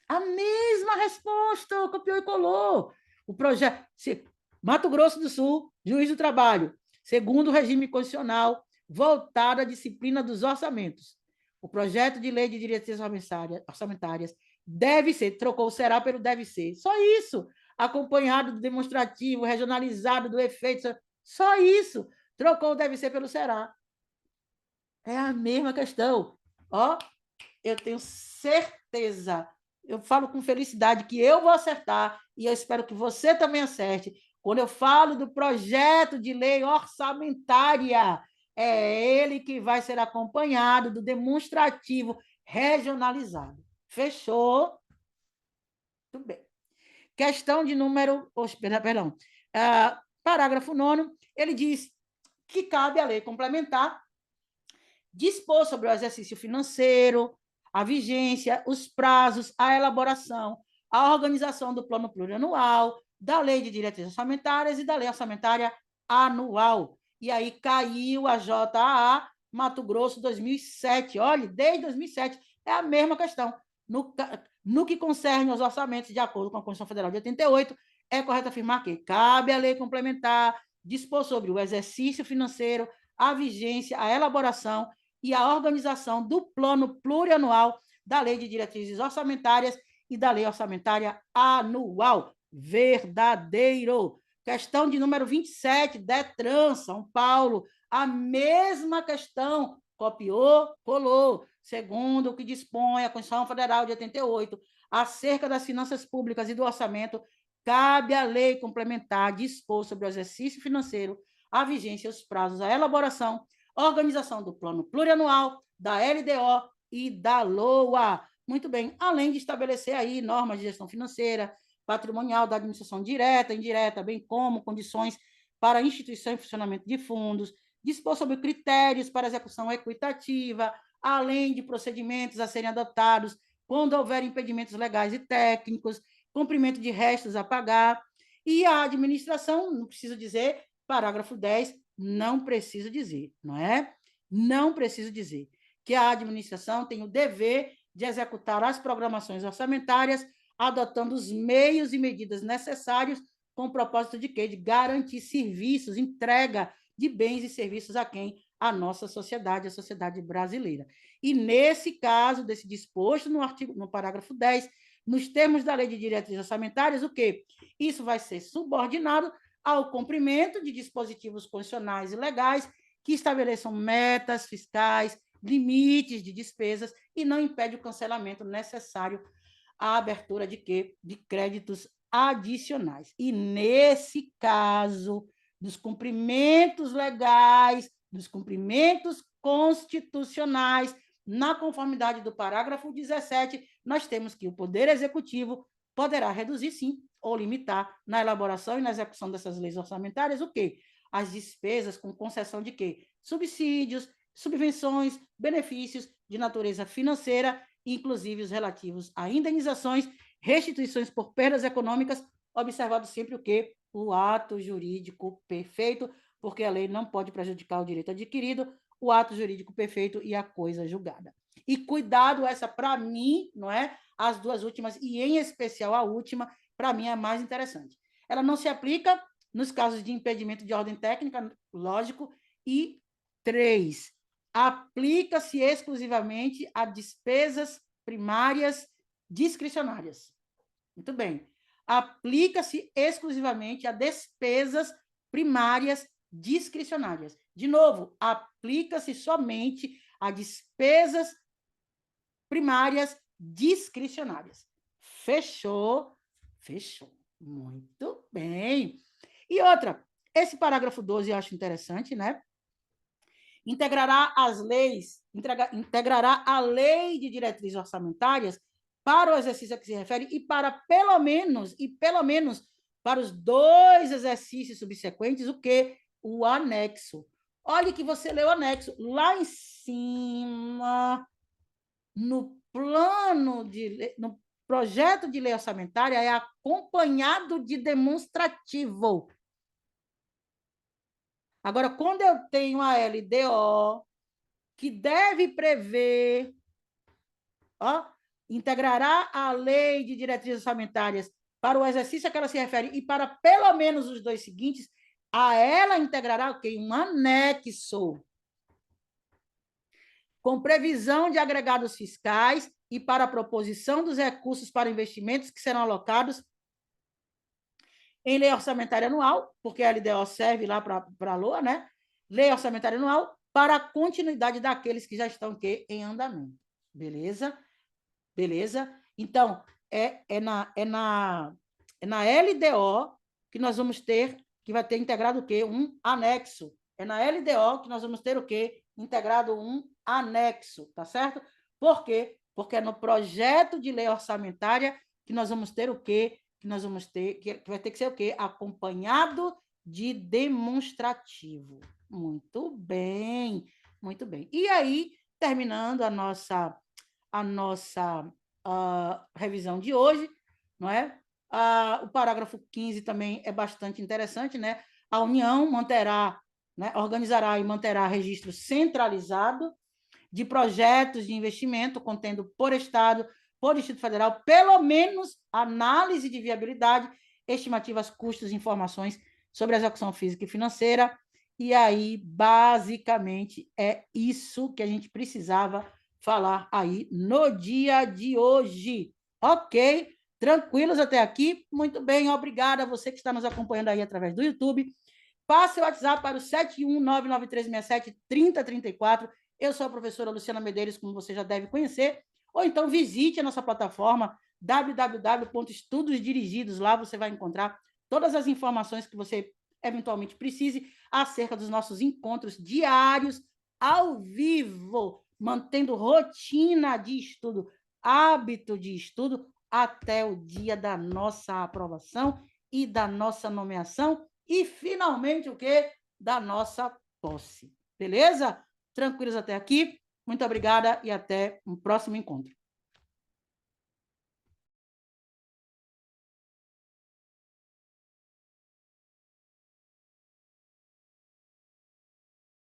[SPEAKER 1] A mesma resposta, copiou e colou. O projeto Mato Grosso do Sul, juiz do trabalho, segundo o regime constitucional, voltado à disciplina dos orçamentos. O projeto de lei de diretrizes orçamentárias deve ser, trocou o será pelo deve ser. Só isso. Acompanhado do demonstrativo, regionalizado do efeito. Só isso. Trocou o deve ser pelo será. É a mesma questão. Ó, eu tenho certeza, eu falo com felicidade que eu vou acertar e eu espero que você também acerte. Quando eu falo do projeto de lei orçamentária, é ele que vai ser acompanhado do demonstrativo regionalizado. Fechou? Tudo bem. Questão de número... Perdão. Parágrafo 9º, ele diz que cabe à lei complementar dispor sobre o exercício financeiro, a vigência, os prazos, a elaboração, a organização do plano plurianual, da lei de diretrizes orçamentárias e da lei orçamentária anual. E aí caiu a JAA Mato Grosso 2007. Olha, desde 2007 é a mesma questão. No que concerne aos orçamentos, de acordo com a Constituição Federal de 88, é correto afirmar que cabe à lei complementar dispor sobre o exercício financeiro, a vigência, a elaboração e a organização do plano plurianual da Lei de Diretrizes Orçamentárias e da Lei Orçamentária Anual. Verdadeiro. Questão de número 27, DETRAN, São Paulo. A mesma questão, copiou, colou. Segundo o que dispõe a Constituição Federal de 88, acerca das finanças públicas e do orçamento, cabe à lei complementar dispor sobre o exercício financeiro, a vigência, os prazos, a elaboração, organização do plano plurianual, da LDO e da LOA. Muito bem, além de estabelecer aí normas de gestão financeira, patrimonial, da administração direta, indireta, bem como condições para a instituição e funcionamento de fundos, dispor sobre critérios para execução equitativa, além de procedimentos a serem adotados quando houver impedimentos legais e técnicos, cumprimento de restos a pagar, e a administração, não preciso dizer, parágrafo 10, não preciso dizer, não é? Não preciso dizer que a administração tem o dever de executar as programações orçamentárias, adotando os meios e medidas necessários com o propósito de quê? De garantir serviços, entrega de bens e serviços a quem? A nossa sociedade, a sociedade brasileira. E nesse caso, desse disposto no parágrafo 10, nos termos da Lei de Diretrizes Orçamentárias, o quê? Isso vai ser subordinado ao cumprimento de dispositivos constitucionais e legais que estabeleçam metas fiscais, limites de despesas e não impede o cancelamento necessário à abertura de quê? De créditos adicionais. E nesse caso, dos cumprimentos legais, dos cumprimentos constitucionais, na conformidade do parágrafo 17, nós temos que o Poder Executivo poderá reduzir, sim, ou limitar na elaboração e na execução dessas leis orçamentárias o quê? As despesas com concessão de quê? Subsídios, subvenções, benefícios de natureza financeira, inclusive os relativos a indenizações, restituições por perdas econômicas, observado sempre o quê? O ato jurídico perfeito, porque a lei não pode prejudicar o direito adquirido, o ato jurídico perfeito e a coisa julgada. E cuidado, essa para mim, não é? As duas últimas, e em especial a última, para mim é a mais interessante. Ela não se aplica nos casos de impedimento de ordem técnica, lógico, e 3, aplica-se exclusivamente a despesas primárias discricionárias. Muito bem. Aplica-se exclusivamente a despesas primárias discricionárias. De novo, aplica-se somente a despesas primárias discricionárias. Fechou? Fechou. Muito bem. E outra, esse parágrafo 12 eu acho interessante, né? Integrará a lei de diretrizes orçamentárias para o exercício a que se refere e pelo menos para os 2 exercícios subsequentes, o quê? O anexo. Olha que você leu o anexo. Lá em cima, no projeto de lei orçamentária, é acompanhado de demonstrativo. Agora, quando eu tenho a LDO, que deve prever, integrará a lei de diretrizes orçamentárias para o exercício a que ela se refere e para pelo menos os 2 seguintes, a ela integrará o quê? Um anexo com previsão de agregados fiscais e para a proposição dos recursos para investimentos que serão alocados em lei orçamentária anual, porque a LDO serve lá para a LOA, né? Lei orçamentária anual, para a continuidade daqueles que já estão em andamento. Beleza? Beleza? Então, é na LDO que nós vamos ter, que vai ter integrado o quê? Um anexo. É na LDO que nós vamos ter o quê? Integrado um anexo, tá certo? Por quê? Porque é no projeto de lei orçamentária que nós vamos ter o quê? Que nós vamos ter, que vai ter que ser o quê? Acompanhado de demonstrativo. Muito bem, muito bem. E aí, terminando a nossa revisão de hoje, não é? O parágrafo 15 também é bastante interessante, né? A União manterá, né, organizará e manterá registro centralizado de projetos de investimento contendo por Estado, por Distrito Federal, pelo menos análise de viabilidade, estimativas, custos, informações sobre a execução física e financeira. E aí, basicamente, é isso que a gente precisava falar aí no dia de hoje. Ok? Tranquilos até aqui? Muito bem, obrigada a você que está nos acompanhando aí através do YouTube. Passe o WhatsApp para o 71993673034. Eu sou a professora Luciana Medeiros, como você já deve conhecer. Ou então visite a nossa plataforma www.estudosdirigidos. Lá você vai encontrar todas as informações que você eventualmente precise acerca dos nossos encontros diários, ao vivo, mantendo rotina de estudo, hábito de estudo, até o dia da nossa aprovação e da nossa nomeação e, finalmente, o quê? Da nossa posse. Beleza? Tranquilos até aqui? Muito obrigada e até um próximo encontro.